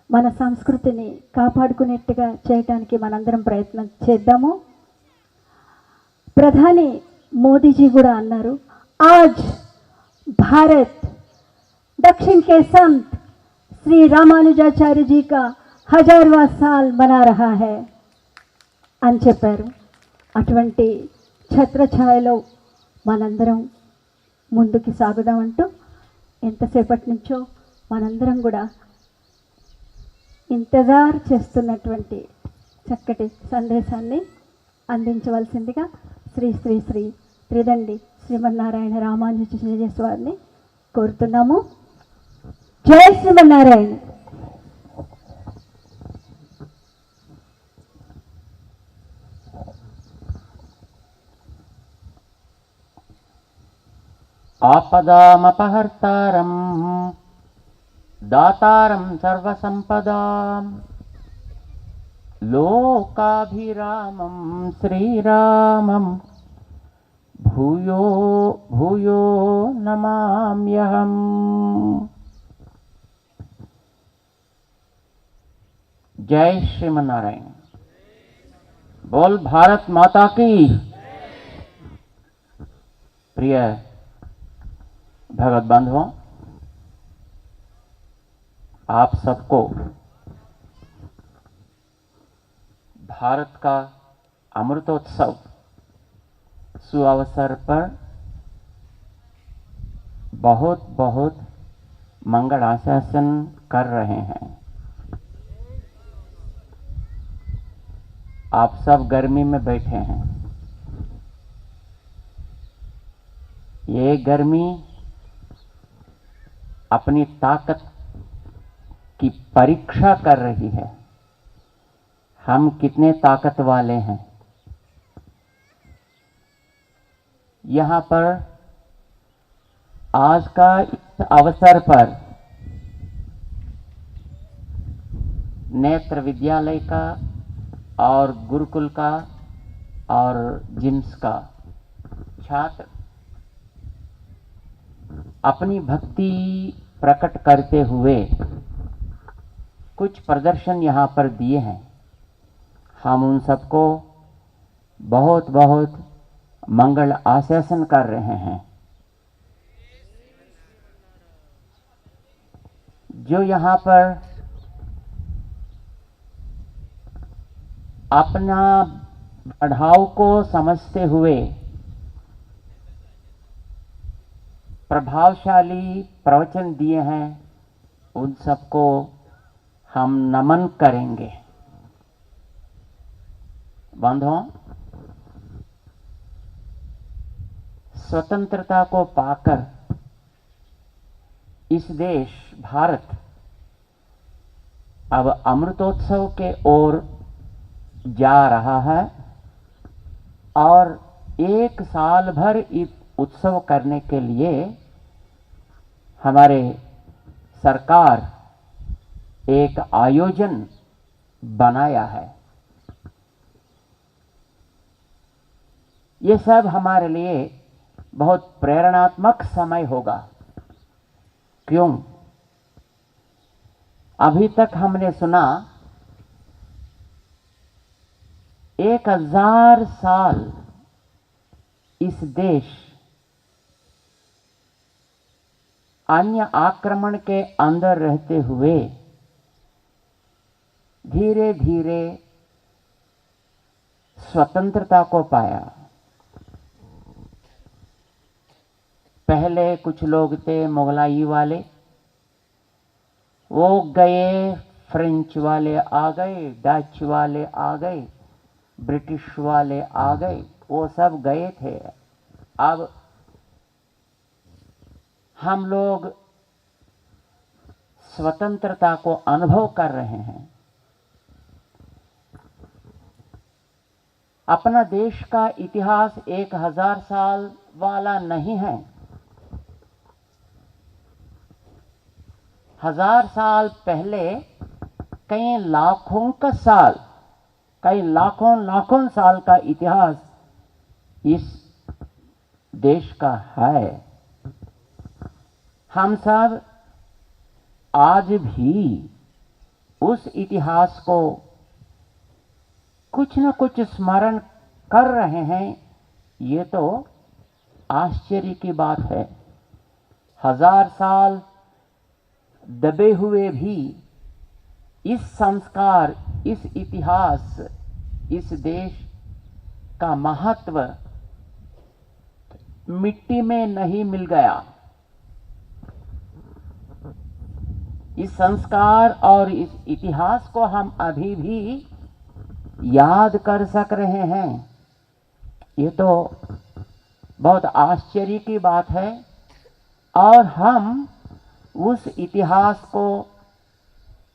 మన సంస్కృతిని కాపాడుకునేట్టుగా చేయటానికి మనందరం ప్రయత్నం చేద్దాము. ప్రధాని మోదీజీ కూడా అన్నారు, ఆజ్ భారత్ दक्षिण के संत श्री रामानुजाचार्य जी का 1000वां साल मना रहा है అని చెప్పారు. అటువంటి ఛత్రఛాయలో మనందరం ముందుకు సాగుదామంటూ ఎంతసేపటి నుంచో మనందరం కూడా ఇంతజార్ చేస్తున్నటువంటి చక్కటి సందేశాన్ని అందించవలసిందిగా శ్రీ శ్రీ శ్రీ త్రిదండి శ్రీమన్నారాయణ రామానుజాచార్య స్వామిని కోరుతున్నాము. జై శ్రీమన్నారాయణ. ఆపదామపహర్తారం దాతారం సర్వసంపదాం లోకాభిరామం శ్రీరామం భూయో భూయో నమామ్యహం. जय श्रीमन्नारायण. बोल भारत माता की. प्रिय भगवत बांधवों, आप सबको भारत का अमृतोत्सव सुअवसर पर बहुत बहुत मंगल आशासन कर रहे हैं। आप सब गर्मी में बैठे हैं। ये गर्मी अपनी ताकत की परीक्षा कर रही है, हम कितने ताकत वाले हैं। यहाँ पर आज का इस अवसर पर नेत्र विद्यालय का और गुरुकुल का और जिम्स का छात्र अपनी भक्ति प्रकट करते हुए कुछ प्रदर्शन यहाँ पर दिए हैं। हम उन सबको बहुत बहुत मंगल आशासन कर रहे हैं। जो यहाँ पर अपना बढ़ाव को समझते हुए प्रभावशाली प्रवचन दिए हैं, उन सबको हम नमन करेंगे। बंधुओं, स्वतंत्रता को पाकर इस देश भारत अब अमृतोत्सव के ओर जा रहा है और एक साल भर इस उत्सव करने के लिए हमारे सरकार एक आयोजन बनाया है। ये सब हमारे लिए बहुत प्रेरणात्मक समय होगा। क्यों? अभी तक हमने सुना 1000 साल इस देश अन्य आक्रमण के अंदर रहते हुए धीरे धीरे स्वतंत्रता को पाया। पहले कुछ लोग थे मुगलाई वाले, वो गए, फ्रेंच वाले आ गए, डच वाले आ गए, ब्रिटिश वाले आ गए, वो सब गए थे। अब हम लोग स्वतंत्रता को अनुभव कर रहे हैं। अपना देश का इतिहास 1000 साल वाला नहीं है। 1000 साल पहले कई लाखों का साल, कई लाखों साल का इतिहास इस देश का है। हम सब आज भी उस इतिहास को कुछ न कुछ स्मरण कर रहे हैं। ये तो आश्चर्य की बात है। 1000 साल दबे हुए भी इस संस्कार, इस इतिहास, इस देश का महत्व मिट्टी में नहीं मिल गया। इस संस्कार और इस इतिहास को हम अभी भी याद कर सक रहे हैं। ये तो बहुत आश्चर्य की बात है। और हम उस इतिहास को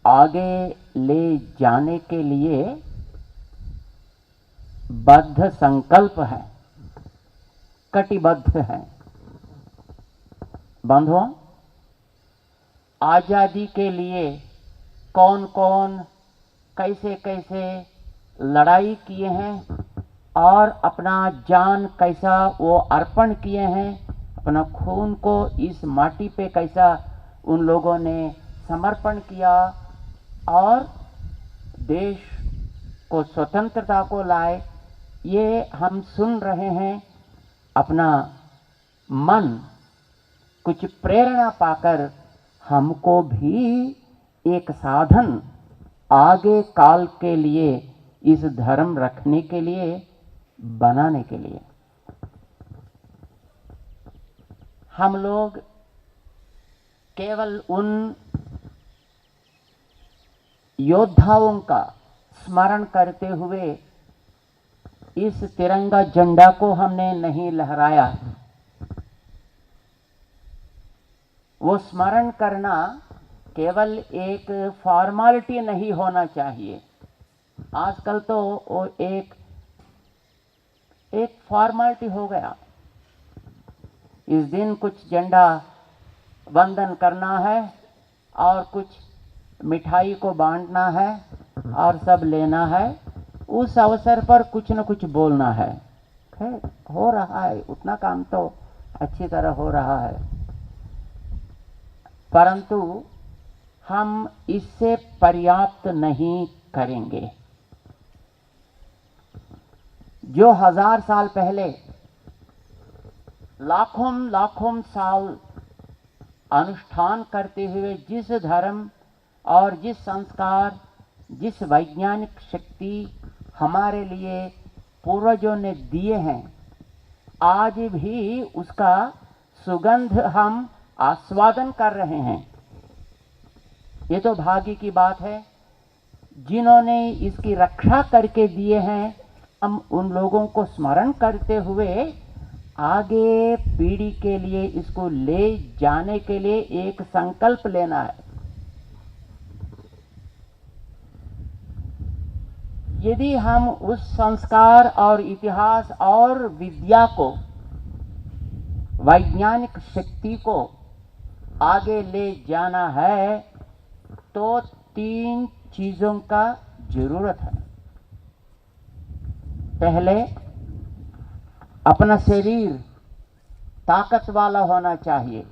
आगे ले जाने के लिए बद्ध संकल्प है, कटिबद्ध है। बंधुओं, आजादी के लिए कौन कौन कैसे कैसे लड़ाई किए हैं और अपना जान कैसा वो अर्पण किए हैं, अपना खून को इस माटी पे कैसा उन लोगों ने समर्पण किया और देश को स्वतंत्रता को लाए, ये हम सुन रहे हैं। अपना मन कुछ प्रेरणा पाकर हमको भी एक साधन आगे काल के लिए, इस धर्म रखने के लिए, बनाने के लिए। हम लोग केवल उन योद्धाओं का स्मरण करते हुए इस तिरंगा झंडा को हमने नहीं लहराया। वो स्मरण करना केवल एक फॉर्मेलिटी नहीं होना चाहिए। आजकल तो वो एक फॉर्मेलिटी हो गया। इस दिन कुछ झंडा वंदन करना है और कुछ मिठाई को बांटना है और सब लेना है, उस अवसर पर कुछ न कुछ बोलना है। खैर हो रहा है, उतना काम तो अच्छी तरह हो रहा है, परंतु हम इससे पर्याप्त नहीं करेंगे। जो 1000 साल पहले लाखों साल अनुष्ठान करते हुए जिस धर्म और जिस संस्कार, जिस वैज्ञानिक शक्ति हमारे लिए पूर्वजों ने दिए हैं, आज भी उसका सुगंध हम आस्वादन कर रहे हैं। ये तो भाग्य की बात है। जिन्होंने इसकी रक्षा करके दिए हैं, हम उन लोगों को स्मरण करते हुए आगे पीढ़ी के लिए इसको ले जाने के लिए एक संकल्प लेना है। यदि हम उस संस्कार और इतिहास और विद्या को, वैज्ञानिक शक्ति को आगे ले जाना है तो 3 चीजों का जरूरत है। पहले, अपना शरीर ताकत वाला होना चाहिए।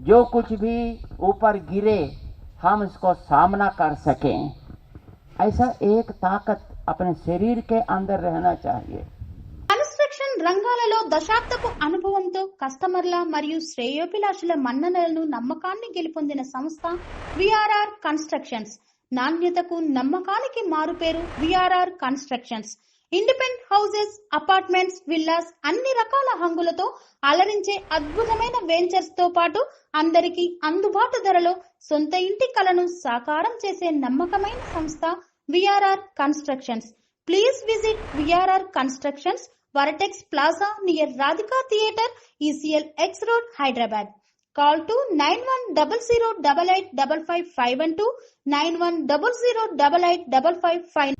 जो कुछ भी ऊपर गिरे हम इसको सामना कर सकें, ऐसा एक ताकत अपने शरीर के अंदर रहना चाहिए। కన్స్ట్రక్షన్ రంగాలలో దశాబ్దపు అనుభవంతో కస్టమర్ల మరియు శ్రేయోభిలాషుల మన్ననలను నమ్మకాన్ని గెలుపొందిన సంస్థ విఆర్ఆర్ కన్స్ట్రక్షన్స్. నాణ్యతకు నమ్మకానికి మారుపేరు VRR constructions. Independent houses, apartments, villas అన్ని రకాల హంగులతో అలరించే అద్భుతమైన వెంచర్స్ తో పాటు అందరికీ అందుబాటు ధరలో సొంత ఇంటి కలను సాకారం చేసే నమ్మకమైన సంస్థ VRR constructions. Please visit VRR constructions, Varatex Plaza near Radhika Theatre, ECL X Road, Hyderabad. Call to 9100885552, 9100885559.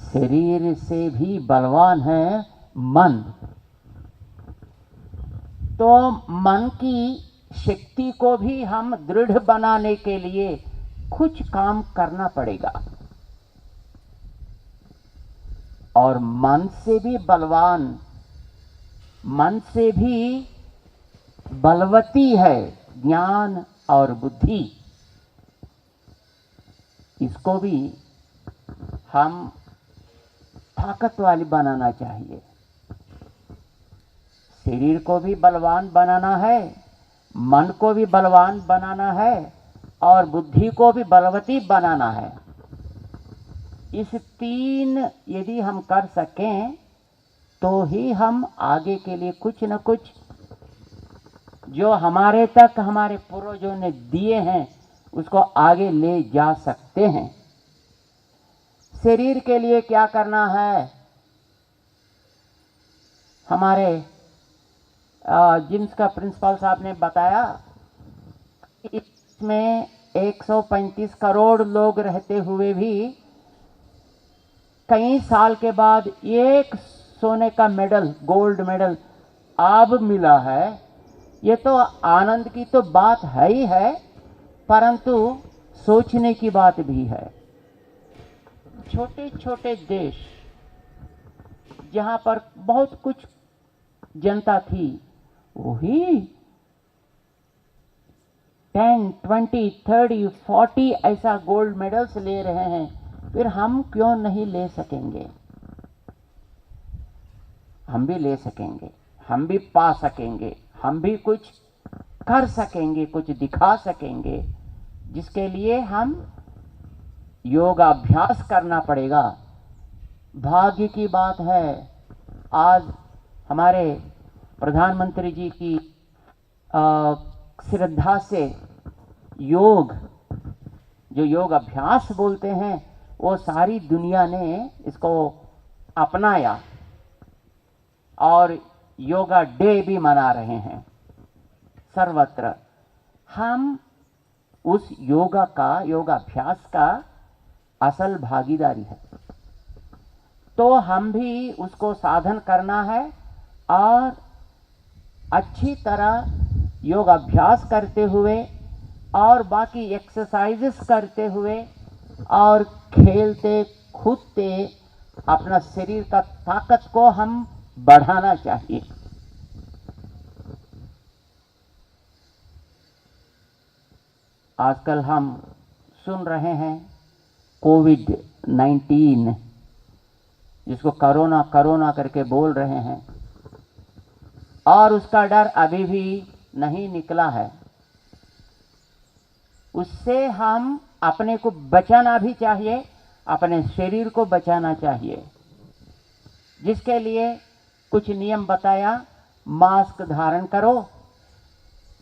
शरीर से भी बलवान है मन, तो मन की शक्ति को भी हम दृढ़ बनाने के लिए कुछ काम करना पड़ेगा। और मन से भी बलवान, मन से भी बलवती है ज्ञान और बुद्धि। इसको भी हम ताकत वाली बनाना चाहिए। शरीर को भी बलवान बनाना है, मन को भी बलवान बनाना है और बुद्धि को भी बलवती बनाना है। इस 3 यदि हम कर सकें तो ही हम आगे के लिए कुछ न कुछ जो हमारे तक हमारे पूर्वजों ने दिए हैं उसको आगे ले जा सकते हैं। शरीर के लिए क्या करना है? हमारे जिम्स का प्रिंसिपल साहब ने बताया, इसमें 135 करोड़ लोग रहते हुए भी कई साल के बाद एक सोने का मेडल, गोल्ड मेडल अब मिला है। ये तो आनंद की तो बात है ही है, परंतु सोचने की बात भी है। छोटे छोटे देश जहां पर बहुत कुछ जनता थी, वही 10, 20, 30, 40 ऐसा गोल्ड मेडल्स ले रहे हैं। फिर हम क्यों नहीं ले सकेंगे? हम भी ले सकेंगे, हम भी पा सकेंगे, हम भी कुछ कर सकेंगे, कुछ दिखा सकेंगे, जिसके लिए हम योगाभ्यास करना पड़ेगा। भाग्य की बात है, आज हमारे प्रधानमंत्री जी की श्रद्धा से योग, जो योग अभ्यास बोलते हैं, वो सारी दुनिया ने इसको अपनाया और योगा डे भी मना रहे हैं सर्वत्र। हम उस योगाभ्यास का असल भागीदारी है, तो हम भी उसको साधन करना है और अच्छी तरह योगाभ्यास करते हुए और बाकी एक्सरसाइजेस करते हुए और खेलते कूदते अपना शरीर का ताकत को हम बढ़ाना चाहिए। आजकल हम सुन रहे हैं कोविड-19, जिसको कोरोना कोरोना करके बोल रहे हैं, और उसका डर अभी भी नहीं निकला है। उससे हम अपने को बचाना भी चाहिए, अपने शरीर को बचाना चाहिए, जिसके लिए कुछ नियम बताया। मास्क धारण करो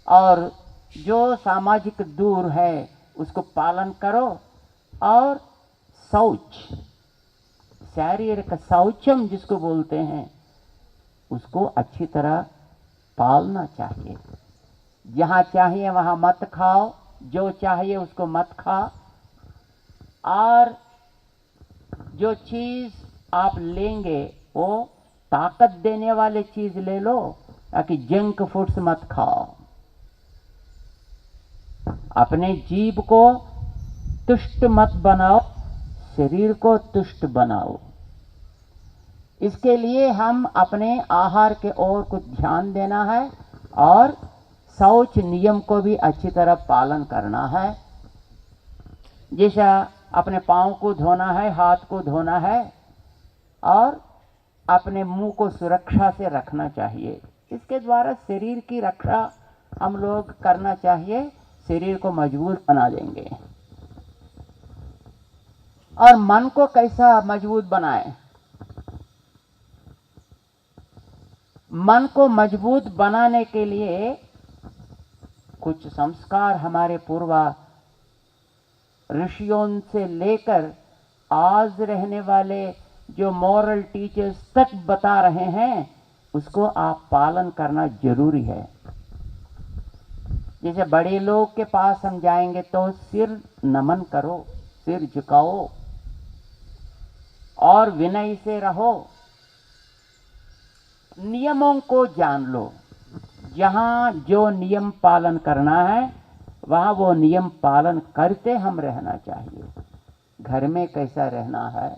और जो सामाजिक दूर है उसको पालन करो, और शौच, शारीरिक शौचम जिसको बोलते हैं, उसको अच्छी तरह पालना चाहिए। जहाँ चाहिए वहाँ मत खाओ, जो चाहिए उसको मत खाओ, और जो चीज़ आप लेंगे वो ताकत देने वाले चीज़ ले लो, ताकि जंक फूड्स मत खाओ। अपने जीभ को तुष्ट मत बनाओ, शरीर को तुष्ट बनाओ। इसके लिए हम अपने आहार के ओर कुछ ध्यान देना है और शौच नियम को भी अच्छी तरह पालन करना है। जैसा अपने पाँव को धोना है, हाथ को धोना है, और अपने मुंह को सुरक्षा से रखना चाहिए। इसके द्वारा शरीर की रक्षा हम लोग करना चाहिए, शरीर को मजबूत बना देंगे। और मन को कैसा मजबूत बनाएं? मन को मजबूत बनाने के लिए कुछ संस्कार हमारे पूर्वा ऋषियों से लेकर आज रहने वाले जो मॉरल टीचर्स तक बता रहे हैं, उसको आप पालन करना जरूरी है। जैसे बड़े लोग के पास हम जाएंगे तो सिर नमन करो, सिर झुकाओ और विनय से रहो। नियमों को जान लो, जहाँ जो नियम पालन करना है वहाँ वो नियम पालन करते हम रहना चाहिए। घर में कैसा रहना है,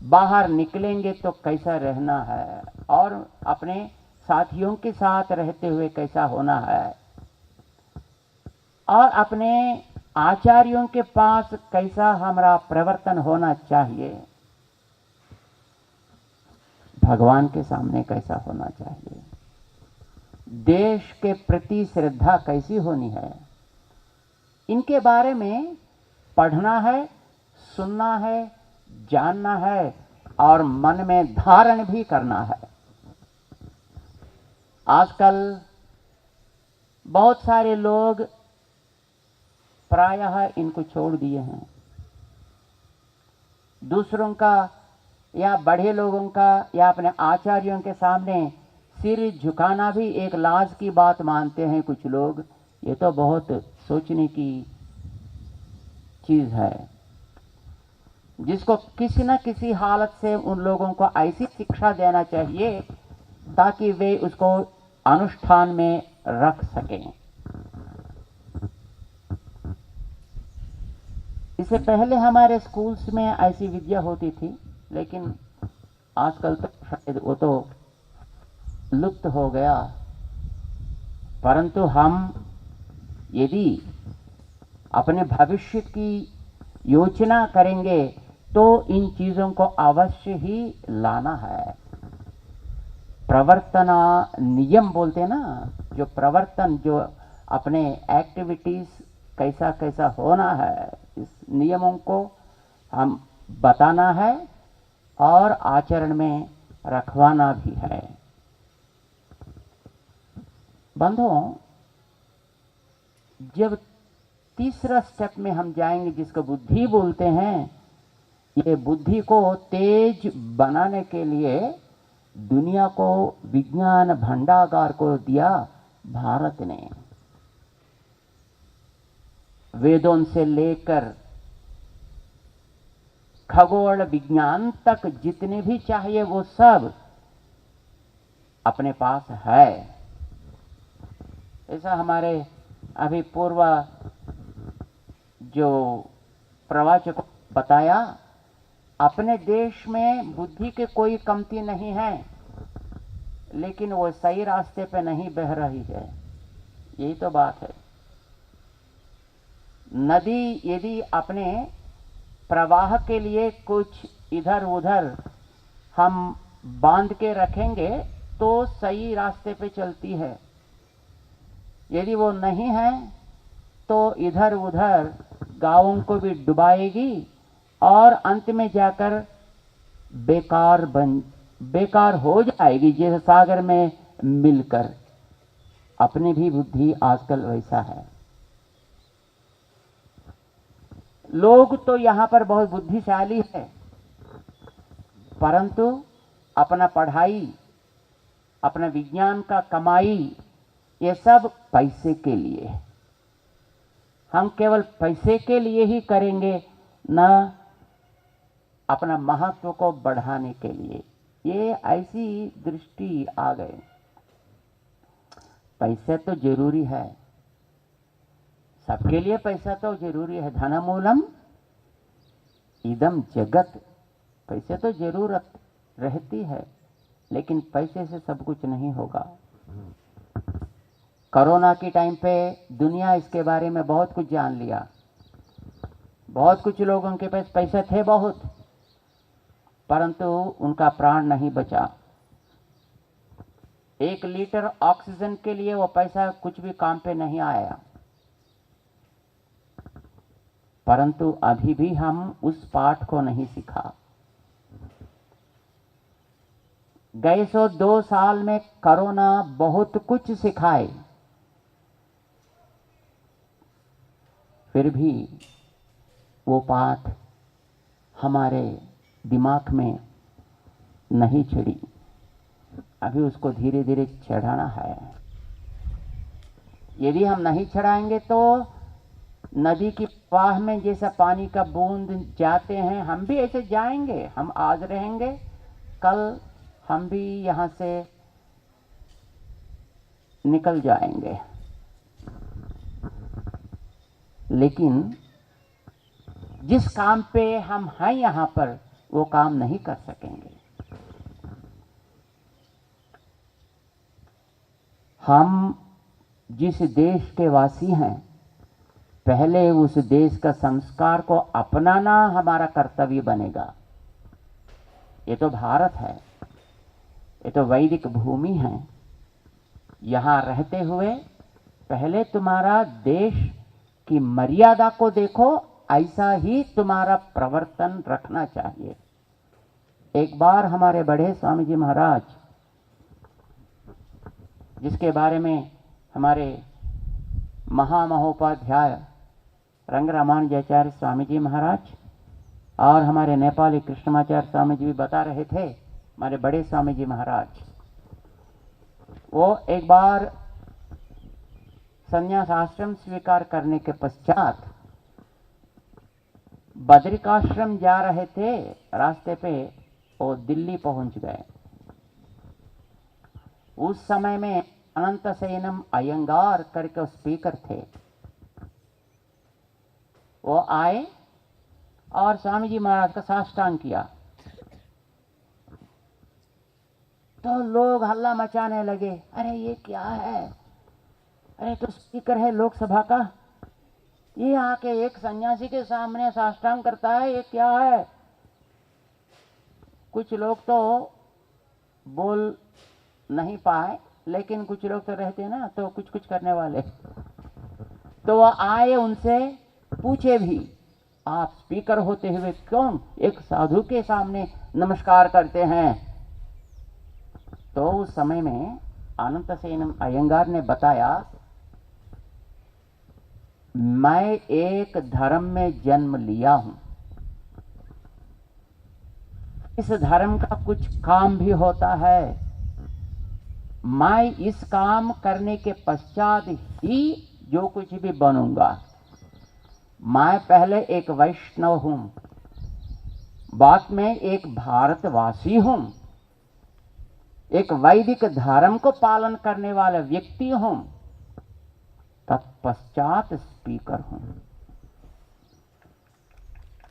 बाहर निकलेंगे तो कैसा रहना है, और अपने साथियों के साथ रहते हुए कैसा होना है, और अपने आचार्यों के पास कैसा हमारा प्रवर्तन होना चाहिए, भगवान के सामने कैसा होना चाहिए, देश के प्रति श्रद्धा कैसी होनी है, इनके बारे में पढ़ना है, सुनना है, जानना है और मन में धारण भी करना है। आजकल बहुत सारे लोग प्रायः इनको छोड़ दिए हैं। दूसरों का या बड़े लोगों का या अपने आचार्यों के सामने सिर झुकाना भी एक लाज की बात मानते हैं कुछ लोग। ये तो बहुत सोचने की चीज़ है, जिसको किसी न किसी हालत से उन लोगों को ऐसी शिक्षा देना चाहिए ताकि वे उसको अनुष्ठान में रख सकें। इससे पहले हमारे स्कूल्स में ऐसी विद्या होती थी, लेकिन आजकल तो शायद वो तो लुप्त हो गया। परंतु हम यदि अपने भविष्य की योजना करेंगे तो इन चीज़ों को अवश्य ही लाना है। प्रवर्तना नियम बोलते हैं ना, जो प्रवर्तन, जो अपने एक्टिविटीज कैसा कैसा होना है, इस नियमों को हम बताना है और आचरण में रखवाना भी है। बंधुओं, जब तीसरा स्टेप में हम जाएंगे जिसको बुद्धि बोलते हैं, ये बुद्धि को तेज बनाने के लिए दुनिया को विज्ञान भंडागार को दिया भारत ने। वेदों से लेकर खगोल विज्ञान तक जितने भी चाहिए वो सब अपने पास है। ऐसा हमारे अभी पूर्व जो प्रवचक बताया, अपने देश में बुद्धि के कोई कमती नहीं है, लेकिन वो सही रास्ते पे नहीं बह रही है। यही तो बात है। नदी यदि अपने प्रवाह के लिए कुछ इधर उधर हम बांध के रखेंगे तो सही रास्ते पे चलती है, यदि वो नहीं है तो इधर उधर गांवों को भी डुबाएगी और अंत में जाकर बेकार हो जाएगी, जैसे सागर में मिलकर। अपनी भी बुद्धि आजकल वैसा है। लोग तो यहाँ पर बहुत बुद्धिशाली है, परंतु अपना पढ़ाई, अपना विज्ञान का कमाई, ये सब पैसे के लिए। हम केवल पैसे के लिए ही करेंगे, न अपना महत्व को बढ़ाने के लिए। ये ऐसी दृष्टि आ गई। पैसे तो जरूरी है, सबके लिए पैसा तो जरूरी है। धनमूलम इदम जगत। पैसे तो जरूरत रहती है, लेकिन पैसे से सब कुछ नहीं होगा। कोरोना के टाइम पे दुनिया इसके बारे में बहुत कुछ जान लिया। बहुत कुछ लोगों के पास पैसे थे बहुत, परंतु उनका प्राण नहीं बचा। 1 लीटर ऑक्सीजन के लिए वो पैसा कुछ भी काम पे नहीं आया। परंतु अभी भी हम उस पाठ को नहीं सीखा। गए 2 साल में कोरोना बहुत कुछ सिखाए, फिर भी वो पाठ हमारे दिमाग में नहीं चढ़ी। अभी उसको धीरे धीरे चढ़ाना है। यदि हम नहीं चढ़ाएंगे तो नदी की प्रवाह में जैसा पानी का बूंद जाते हैं, हम भी ऐसे जाएंगे। हम आज रहेंगे, कल हम भी यहाँ से निकल जाएंगे। लेकिन जिस काम पे हम हैं यहाँ पर, वो काम नहीं कर सकेंगे। हम जिस देश के वासी हैं, पहले उस देश का संस्कार को अपनाना हमारा कर्तव्य बनेगा। ये तो भारत है, ये तो वैदिक भूमि है। यहाँ रहते हुए पहले तुम्हारा देश की मर्यादा को देखो, ऐसा ही तुम्हारा प्रवर्तन रखना चाहिए। एक बार हमारे बड़े स्वामी जी महाराज, जिसके बारे में हमारे महामहोपाध्याय रंग रामानुजाचार्य स्वामी जी महाराज और हमारे नेपाली कृष्णमाचार्य स्वामी जी भी बता रहे थे, हमारे बड़े स्वामी जी महाराज, वो एक बार संन्यास आश्रम स्वीकार करने के पश्चात बद्रिकाश्रम जा रहे थे। रास्ते पे वो दिल्ली पहुंच गए। उस समय में अनंत सेनम अयंगार करके स्पीकर थे। वो आए और स्वामी जी महाराज का साष्टांग किया, तो लोग हल्ला मचाने लगे, अरे ये क्या है, अरे तो स्पीकर है लोकसभा का, ये आके एक सन्यासी के सामने साष्टांग करता है, ये क्या है। कुछ लोग तो बोल नहीं पाए, लेकिन कुछ लोग तो रहते हैं ना तो कुछ कुछ करने वाले, तो वो आए, उनसे पूछे भी आप स्पीकर होते हुए क्यों एक साधु के सामने नमस्कार करते हैं। तो उस समय में अनंतसेन अयंगार ने बताया, मैं एक धर्म में जन्म लिया हूं, इस धर्म का कुछ काम भी होता है, मैं इस काम करने के पश्चात ही जो कुछ भी बनूंगा। मैं पहले एक वैष्णव हूं, बाद में एक भारतवासी हूं, एक वैदिक धर्म को पालन करने वाला व्यक्ति हूं, तत्पश्चात स्पीकर हूं।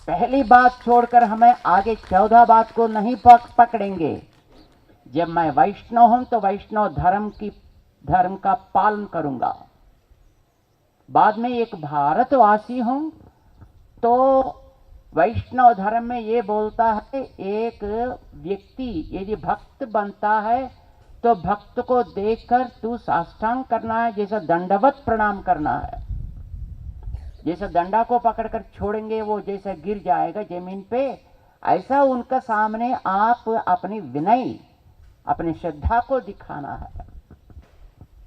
पहली बात छोड़कर हमें आगे 14 बात को नहीं पकड़ेंगे। जब मैं वैष्णव हूं तो वैष्णव धर्म का पालन करूंगा, बाद में एक भारतवासी हूं तो वैष्णव धर्म में ये बोलता है एक व्यक्ति यदि भक्त बनता है तो भक्त को देखकर तू साष्टांग करना है, जैसा दंडवत प्रणाम करना है। जैसा डंडा को पकड़कर छोड़ेंगे वो जैसा गिर जाएगा जमीन पे, ऐसा उनका सामने आप अपनी विनय अपनी श्रद्धा को दिखाना है।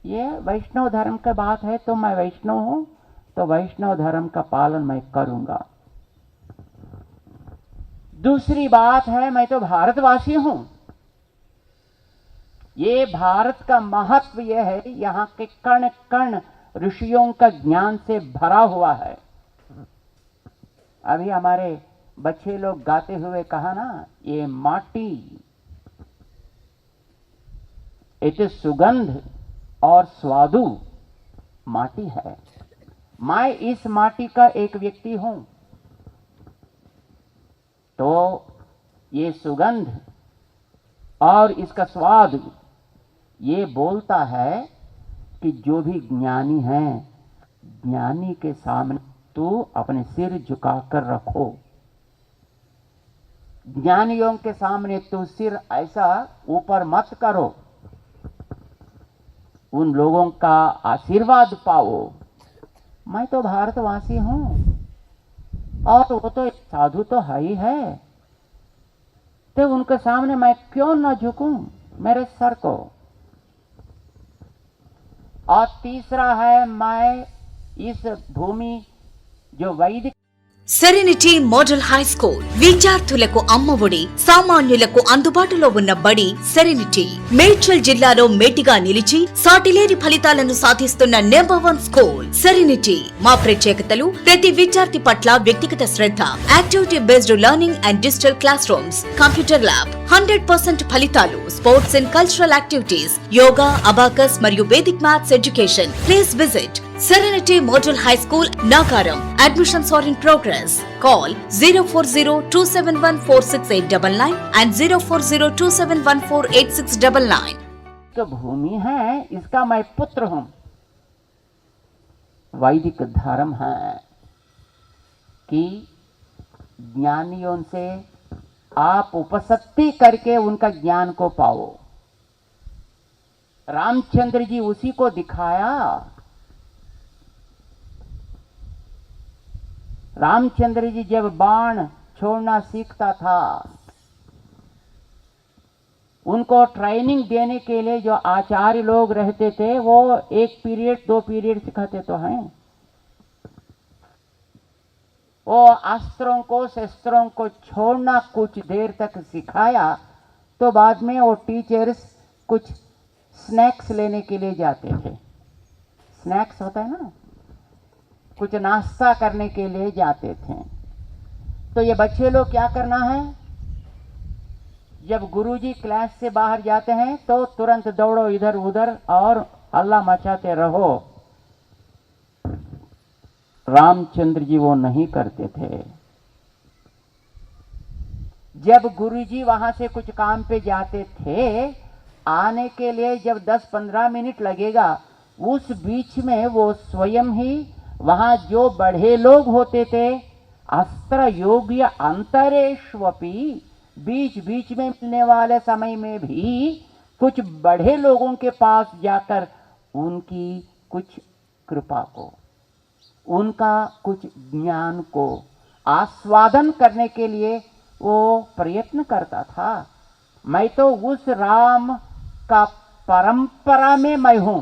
ये वैष्णव धर्म का बात है। तो मैं वैष्णव हूं तो वैष्णव धर्म का पालन मैं करूंगा। दूसरी बात है, मैं तो भारतवासी हूं। ये भारत का महत्व यह है, यहां के कण कण ऋषियों का ज्ञान से भरा हुआ है। अभी हमारे बच्चे लोग गाते हुए कहा ना, ये माटी इतनी सुगंध और स्वादु माटी है। मैं इस माटी का एक व्यक्ति हूं। तो ये सुगंध और इसका स्वाद ये बोलता है कि जो भी ज्ञानी है, ज्ञानी के सामने तू अपने सिर झुकाकर रखो। ज्ञानियों के सामने तू सिर ऐसा ऊपर मत करो, उन लोगों का आशीर्वाद पाओ। मैं तो भारतवासी हूं और वो तो एक साधु तो है ही है, तो उनके सामने मैं क्यों न झुकूं मेरे सर को। और तीसरा है, मैं इस भूमि जो वैदिक సెరెనిటీ మోడల్ హై స్కూల్ విద్యార్థులకు అమ్మఒడి, సామాన్యులకు అందుబాటులో ఉన్న బడి సెరెనిటీ. మేడ్చల్ జిల్లాలో మేటిగా నిలిచి సాటిలేని ఫలితాలను సాధిస్తున్న నంబర్ 1 స్కూల్ సెరెనిటీ. మా ప్రత్యేకతలు ప్రతి విద్యార్థి పట్ల వ్యక్తిగత శ్రద్ధ, activity based learning and digital classrooms, computer lab, 100% ఫలితాలు, sports and cultural activities, yoga, abacus మరియు Vedic maths education. Please visit Serenity Model High School, Nagaram. Admissions are in progress. Call 040-271-46899 and 040-271-48699. जो भूमि है इसका मैं पुत्र हूं। वैदिक धर्म है कि ज्ञानियों से आप उपसत्ति करके उनका ज्ञान को पाओ। रामचंद्र जी उसी को दिखाया। रामचंद्र जी जब बाण छोड़ना सीखता था, उनको ट्रेनिंग देने के लिए जो आचार्य लोग रहते थे वो 1 पीरियड 2 पीरियड सिखाते तो हैं। वो अस्त्रों को शस्त्रों को छोड़ना कुछ देर तक सिखाया, तो बाद में वो टीचर्स कुछ स्नैक्स लेने के लिए जाते थे। स्नैक्स होता है ना, कुछ नाश्ता करने के लिए जाते थे। तो ये बच्चे लोग क्या करना है, जब गुरुजी क्लास से बाहर जाते हैं तो तुरंत दौड़ो इधर उधर और हल्ला मचाते रहो। रामचंद्र जी वो नहीं करते थे। जब गुरुजी वहां से कुछ काम पे जाते थे, आने के लिए जब 10-15 मिनट लगेगा, उस बीच में वो स्वयं ही वहां जो बढ़े लोग होते थे, अस्त्र योग्य अंतरेष्वपि, बीच बीच में मिलने वाले समय में भी कुछ बड़े लोगों के पास जाकर उनकी कुछ कृपा को, उनका कुछ ज्ञान को आस्वादन करने के लिए वो प्रयत्न करता था। मैं तो उस राम का परंपरा में मैं हूं,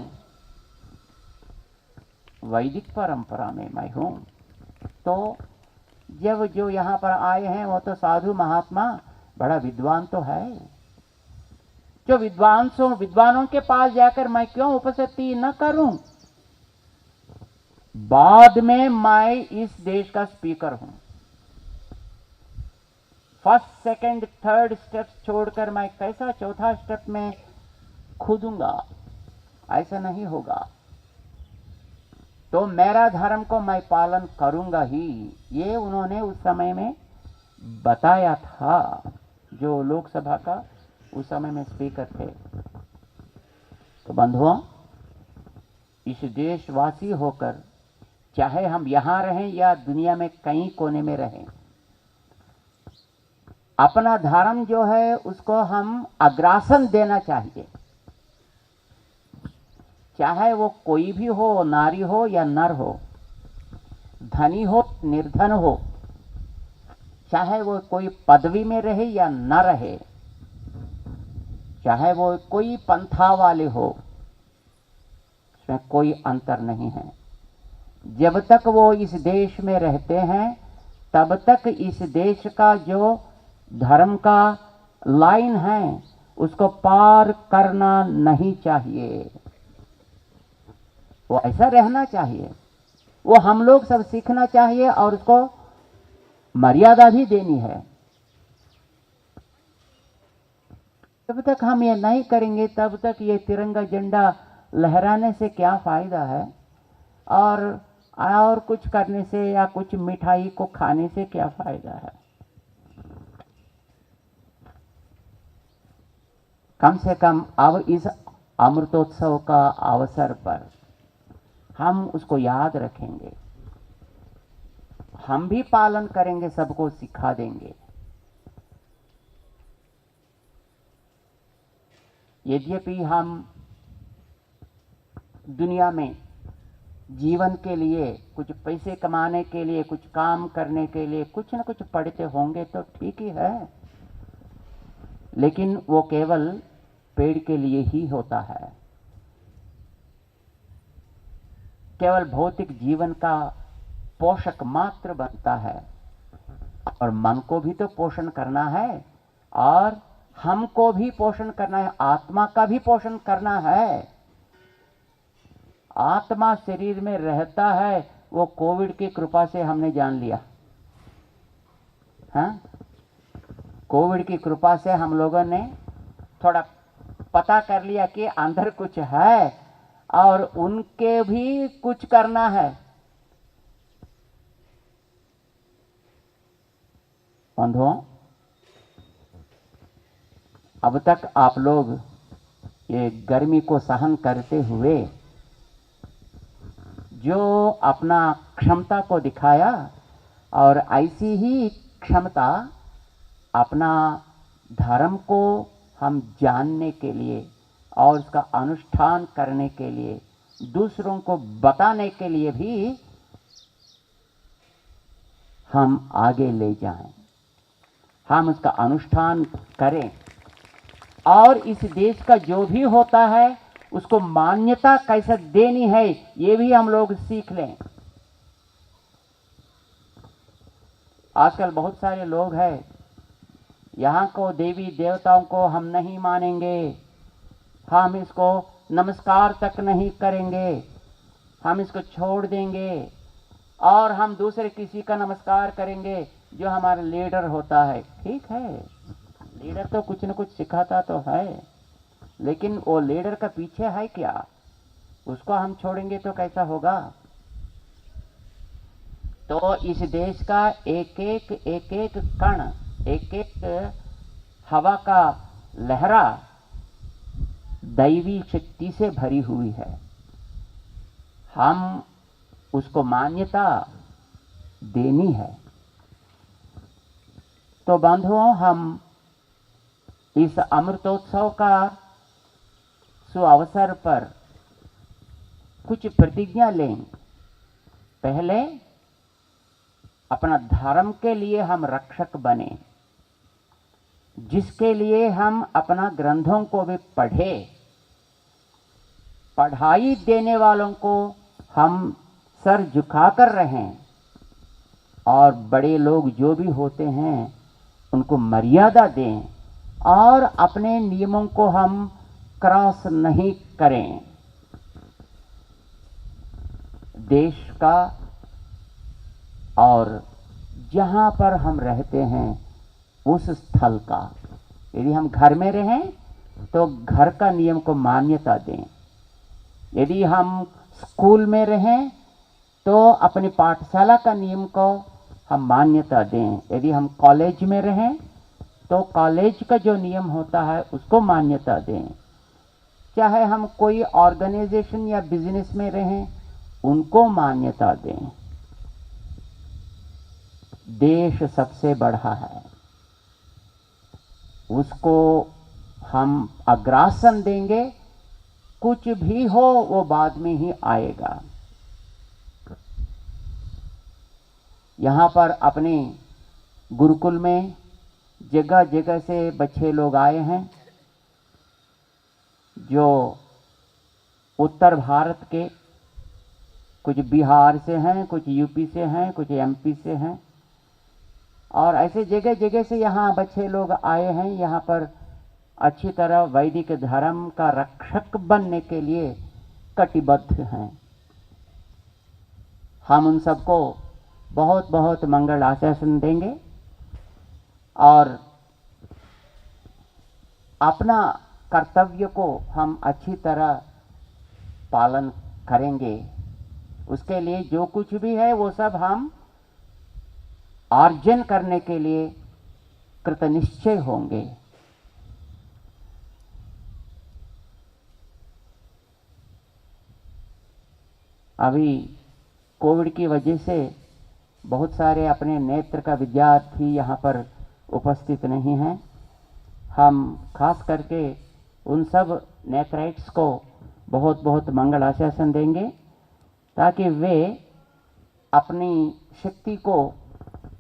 वैदिक परंपरा में मैं हूं। तो जब जो यहाँ पर आए हैं वो तो साधु महात्मा, बड़ा विद्वान तो है। जो विद्वानों के पास जाकर मैं क्यों उपस्थिति न करूं? बाद में मैं इस देश का स्पीकर हूं। फर्स्ट, सेकंड, थर्ड स्टेप छोड़कर मैं कैसा चौथा स्टेप में कूदूंगा? ऐसा नहीं होगा। तो मेरा धर्म को मैं पालन करूंगा ही, ये उन्होंने उस समय में बताया था, जो लोकसभा का उस समय में स्पीकर थे। तो बंधुओं, इस देशवासी होकर चाहे हम यहां रहें या दुनिया में कई कोने में रहें, अपना धर्म जो है उसको हम अग्रासन देना चाहिए। चाहे वो कोई भी हो, नारी हो या नर हो, धनी हो निर्धन हो, चाहे वो कोई पदवी में रहे या न रहे, चाहे वो कोई पंथा वाले हो, इसमें कोई अंतर नहीं है। जब तक वो इस देश में रहते हैं तब तक इस देश का जो धर्म का लाइन है उसको पार करना नहीं चाहिए। वो ऐसा रहना चाहिए, वो हम लोग सब सीखना चाहिए और उसको मर्यादा भी देनी है। जब तक हम ये नहीं करेंगे तब तक ये तिरंगा झंडा लहराने से क्या फायदा है, और कुछ करने से या कुछ मिठाई को खाने से क्या फायदा है। कम से कम अब इस अमृतोत्सव का अवसर पर हम उसको याद रखेंगे, हम भी पालन करेंगे, सबको सिखा देंगे। यद्यपि हम दुनिया में जीवन के लिए, कुछ पैसे कमाने के लिए, कुछ काम करने के लिए कुछ न कुछ पढ़ते होंगे तो ठीक ही है, लेकिन वो केवल पेड़ के लिए ही होता है। केवल भौतिक जीवन का पोषक मात्र बनता है, और मन को भी तो पोषण करना है और हमको भी पोषण करना है, आत्मा का भी पोषण करना है। आत्मा शरीर में रहता है, वो कोविड की कृपा से हमने जान लिया। हाँ, कोविड की कृपा से हम लोगों ने थोड़ा पता कर लिया कि अंदर कुछ है और उनके भी कुछ करना है। बंधुओं, अब तक आप लोग ये गर्मी को सहन करते हुए जो अपना क्षमता को दिखाया, और ऐसी ही क्षमता अपना धर्म को हम जानने के लिए और उसका अनुष्ठान करने के लिए, दूसरों को बताने के लिए भी हम आगे ले जाएं, हम उसका अनुष्ठान करें, और इस देश का जो भी होता है उसको मान्यता कैसे देनी है ये भी हम लोग सीख लें। आजकल बहुत सारे लोग हैं, यहाँ को देवी देवताओं को हम नहीं मानेंगे, हम इसको नमस्कार तक नहीं करेंगे, हम इसको छोड़ देंगे और हम दूसरे किसी का नमस्कार करेंगे जो हमारा लीडर होता है। ठीक है, लीडर तो कुछ न कुछ सिखाता तो है, लेकिन वो लीडर का पीछे है क्या, उसको हम छोड़ेंगे तो कैसा होगा। तो इस देश का एक एक कण, एक एक हवा का लहरा दैवी शक्ति से भरी हुई है, हम उसको मान्यता देनी है। तो बंधुओं, हम इस अमृतोत्सव का सुअवसर पर कुछ प्रतिज्ञा लें। पहले अपना धर्म के लिए हम रक्षक बने, जिसके लिए हम अपना ग्रंथों को भी पढ़े, पढ़ाई देने वालों को हम सर झुकाकर रहें, और बड़े लोग जो भी होते हैं उनको मर्यादा दें, और अपने नियमों को हम क्रॉस नहीं करें। देश का और जहाँ पर हम रहते हैं उस स्थल का, यदि हम घर में रहें तो घर का नियम को मान्यता दें, यदि हम स्कूल में रहें तो अपनी पाठशाला का नियम को हम मान्यता दें, यदि हम कॉलेज में रहें तो कॉलेज का जो नियम होता है उसको मान्यता दें, चाहे हम कोई ऑर्गेनाइजेशन या बिजनेस में रहें उनको मान्यता दें। देश सबसे बड़ा है, उसको हम अग्रासन देंगे, कुछ भी हो वो बाद में ही आएगा। यहाँ पर अपने गुरुकुल में जगह जगह से बच्चे लोग आए हैं, जो उत्तर भारत के, कुछ बिहार से हैं, कुछ यूपी से हैं, कुछ एमपी से हैं, और ऐसे जगह जगह से यहाँ बच्चे लोग आए हैं। यहाँ पर अच्छी तरह वैदिक धर्म का रक्षक बनने के लिए कटिबद्ध हैं। हम उन सबको बहुत बहुत मंगल आशासन देंगे और अपना कर्तव्य को हम अच्छी तरह पालन करेंगे। उसके लिए जो कुछ भी है वो सब हम अर्जन करने के लिए कृतनिश्चय होंगे। अभी कोविड की वजह से बहुत सारे अपने नेत्र का विद्यार्थी यहाँ पर उपस्थित नहीं हैं। हम खास करके उन सब नेथराइट्स को बहुत बहुत मंगल आशासन देंगे, ताकि वे अपनी शक्ति को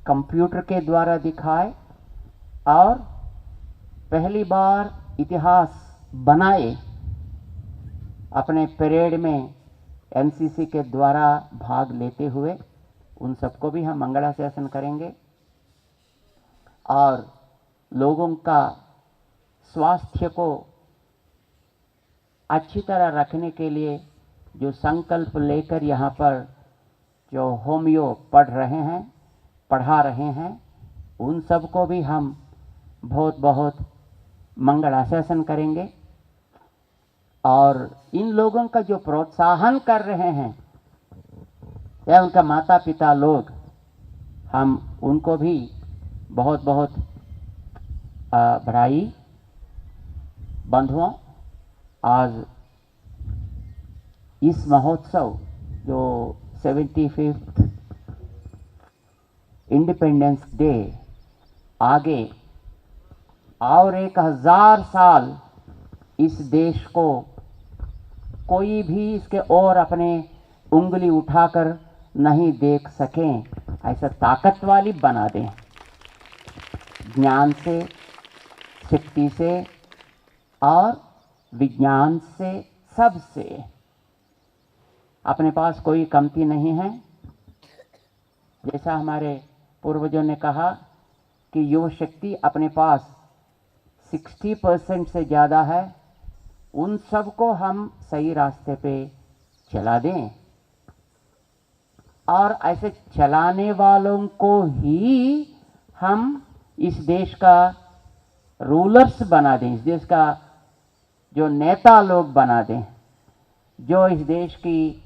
कंप्यूटर के द्वारा दिखाए और पहली बार इतिहास बनाए। अपने परेड में एनसीसी के द्वारा भाग लेते हुए उन सबको भी हम मंगलाशासन करेंगे, और लोगों का स्वास्थ्य को अच्छी तरह रखने के लिए जो संकल्प लेकर यहाँ पर जो होमियो पढ़ा रहे हैं उन सबको भी हम बहुत बहुत मंगल आशासन करेंगे। और इन लोगों का जो प्रोत्साहन कर रहे हैं या उनका माता पिता लोग, हम उनको भी बहुत बहुत बधाई। बंधुओं, आज इस महोत्सव जो 75th इंडिपेंडेंस डे आगे और 1000 साल इस देश को कोई भी इसके और अपने उंगली उठाकर नहीं देख सकें, ऐसा ताकत वाली बना दें। ज्ञान से, शक्ति से और विज्ञान से, सबसे अपने पास कोई कमती नहीं है। जैसा हमारे पूर्वजों ने कहा कि युवा शक्ति अपने पास 60% से ज़्यादा है, उन सब को हम सही रास्ते पे चला दें और ऐसे चलाने वालों को ही हम इस देश का रूलर्स बना दें, इस देश का जो नेता लोग बना दें, जो इस देश की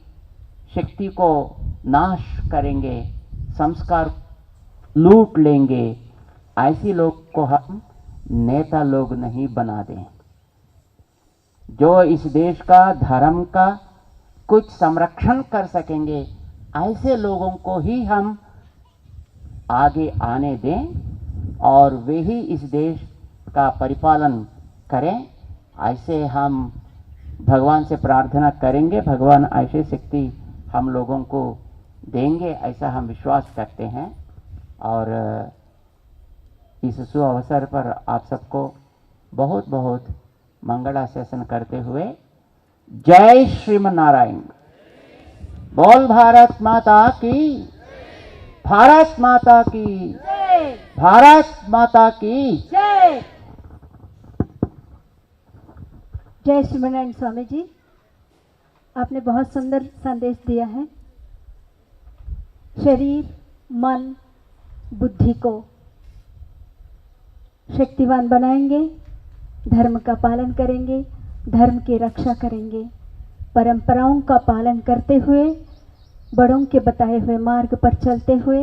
शक्ति को नाश करेंगे, संस्कार लूट लेंगे, ऐसी लोग को हम नेता लोग नहीं बना दें। जो इस देश का धर्म का कुछ संरक्षण कर सकेंगे, ऐसे लोगों को ही हम आगे आने दें और वे ही इस देश का परिपालन करें। ऐसे हम भगवान से प्रार्थना करेंगे, भगवान ऐसी शक्ति हम लोगों को देंगे, ऐसा हम विश्वास करते हैं। और इस शुभ अवसर पर आप सबको बहुत बहुत मंगलाशासन करते हुए जय श्रीमन्नारायण। बोल भारत माता की, भारत माता की, भारत माता की जय। जय श्रीमन्नारायण स्वामी जी, आपने बहुत सुंदर संदेश दिया है। शरीर, मन, बुद्धि को शक्तिवान बनाएंगे, धर्म का पालन करेंगे, धर्म की रक्षा करेंगे, परंपराओं का पालन करते हुए, बड़ों के बताए हुए मार्ग पर चलते हुए,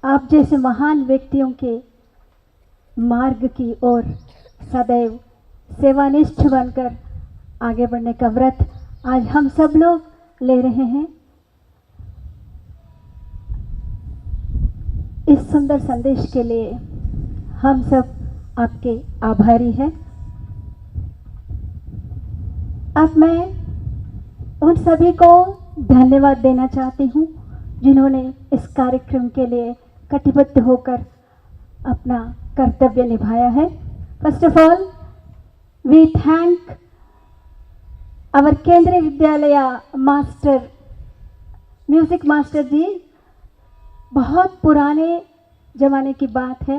आप जैसे महान व्यक्तियों के मार्ग की ओर सदैव सेवानिष्ठ बनकर आगे बढ़ने का व्रत आज हम सब लोग ले रहे हैं। इस सुंदर संदेश के लिए हम सब आपके आभारी हैं। अब मैं उन सभी को धन्यवाद देना चाहती हूँ जिन्होंने इस कार्यक्रम के लिए कटिबद्ध होकर अपना कर्तव्य निभाया है। First of all we thank our Kendriya Vidyalaya master, music master जी। बहुत पुराने ज़माने की बात है,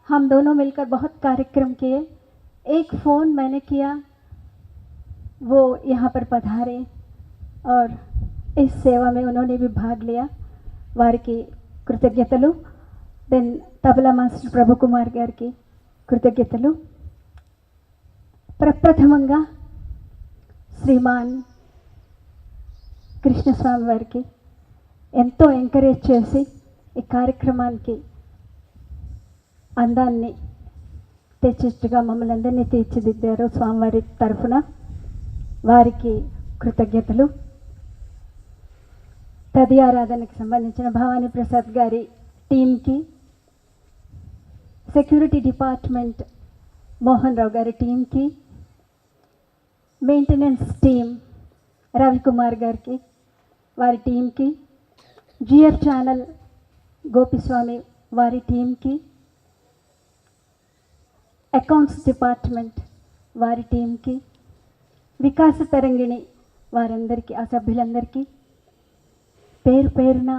हम दोनों मिलकर बहुत कार्यक्रम किए। एक फ़ोन मैंने किया, वो यहाँ पर पधारे और इस सेवा में उन्होंने भी भाग लिया। వారికి కృతజ్ఞతలు। దెన్ తబలా మాస్టర్ ప్రభు కుమార్ గారికి కృతజ్ఞతలు। ప్రప్రథమంగా శ్రీమాన్ కృష్ణస్వామి వారికి ఎంతో ఎంకరేజ్ చేసి ఈ కార్యక్రమానికి అందాన్ని తెచ్చేట్టుగా మమ్మల్ని అందరినీ తీర్చిదిద్దారు స్వామివారి తరఫున, వారికి కృతజ్ఞతలు। తది ఆరాధనకు సంబంధించిన భవానీ ప్రసాద్ గారి టీంకి, సెక్యూరిటీ డిపార్ట్మెంట్ మోహన్ రావు గారి టీంకి, మెయింటెనెన్స్ టీం రవికుమార్ గారికి వారి టీంకి, జిఎఫ్ ఛానల్ గోపిస్వామి వారి టీంకి, అకౌంట్స్ డిపార్ట్మెంట్ వారి టీంకి, వికాస తరంగిణి వారందరికీ, ఆ సభ్యులందరికీ పేరు పేరున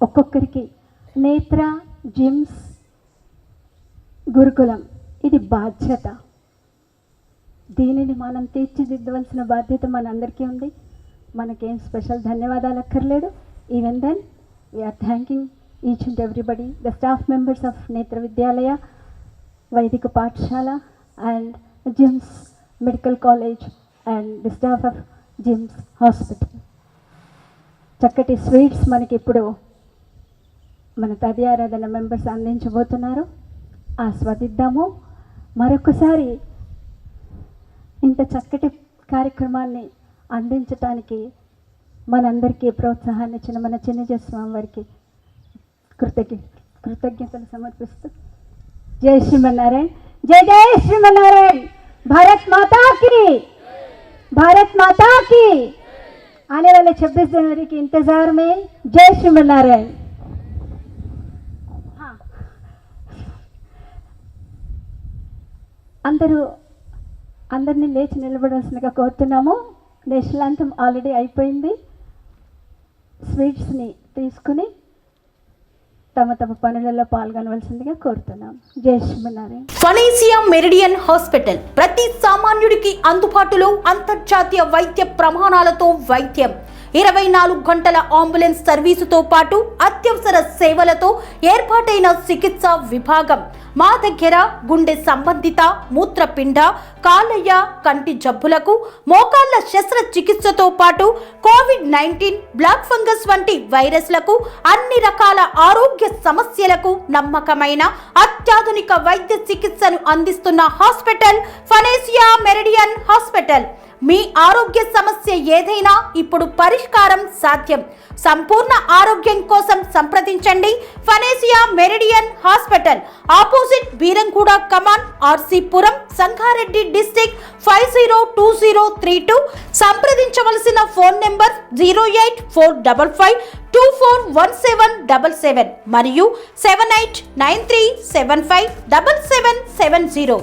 ఒక్కొక్కరికి నేత్ర జిమ్స్ గురుకులం ఇది బాధ్యత, దీనిని మనం తీర్చిదిద్దవలసిన బాధ్యత మనందరికీ ఉంది। మనకేం స్పెషల్ ధన్యవాదాలు అక్కర్లేదు। Even then we are thanking each and everybody, the staff members of Netra Vidyalaya, Vaidika Pathashala and GIMS medical college and the staff of GIMS hospital. చక్కటి స్వీట్స్ మనకి ఇప్పుడు మన తది ఆరాధన మెంబర్స్ అందించబోతున్నారు, ఆస్వాదిద్దాము। మరొకసారి ఇంత చక్కటి కార్యక్రమాన్ని అందించడానికి మనందరికీ ప్రోత్సాహాన్ని ఇచ్చిన మన చిన్నజయ స్వామి వారికి కృతజ్ఞతలు సమర్పిస్తూ జై శ్రీమన్నారాయణ, జై జై శ్రీమన్నారాయణ। भारत माता की, भारत माता की। आने वाले 26 जनवरी के इंतजार में जय श्रीमन्नारायण। हाँ, అందరినీ లేచి నిలబడాల్సిందిగా కోరుతున్నాము। నేషనల్ యాంథమ్ ఆల్రెడీ అయిపోయింది, స్వీట్స్ని తీసుకుని తమ తమ పనులలో పాల్గొనవలసిందిగా కోరుతున్నాం। జై శ్రీమన్నారాయణ। ఫనేసియా మెరిడియన్ హాస్పిటల్ ప్రతి సామాన్యుడికి అందుబాటులో అంతర్జాతీయ వైద్య ప్రమాణాలతో వైద్యం, 24 గంటల అంబులెన్స్ సర్వీసుతో పాటు అత్యవసర సేవలతో ఏర్పాటైన చికిత్సా విభాగం మా దగ్గర గుండె సంబంధిత, మూత్రపిండ, కాలేయ, కంటి జబ్బులకు, మోకాళ్ల శస్త్రచికిత్సతో పాటు కోవిడ్-19, బ్లాక్ ఫంగస్ వంటి వైరస్లకు, అన్ని రకాల ఆరోగ్య సమస్యలకు నమ్మకమైన అత్యాధునిక వైద్య చికిత్సను అందిస్తున్న హాస్పిటల్ ఫనేసియా మెరిడియన్ హాస్పిటల్। మీ ఆరోగ్య సమస్య ఏదైనా ఇప్పుడు పరిష్కారం సాధ్యం. సంపూర్ణ ఆరోగ్యం కోసం సంప్రదించండి Panacea Meridian hospital, opposite Beeramguda Kaman, RC Puram, Sangareddy district 502032. సంప్రదించవలసిన ఫోన్ నెంబర్ 08455241777 మరియు 7893757770.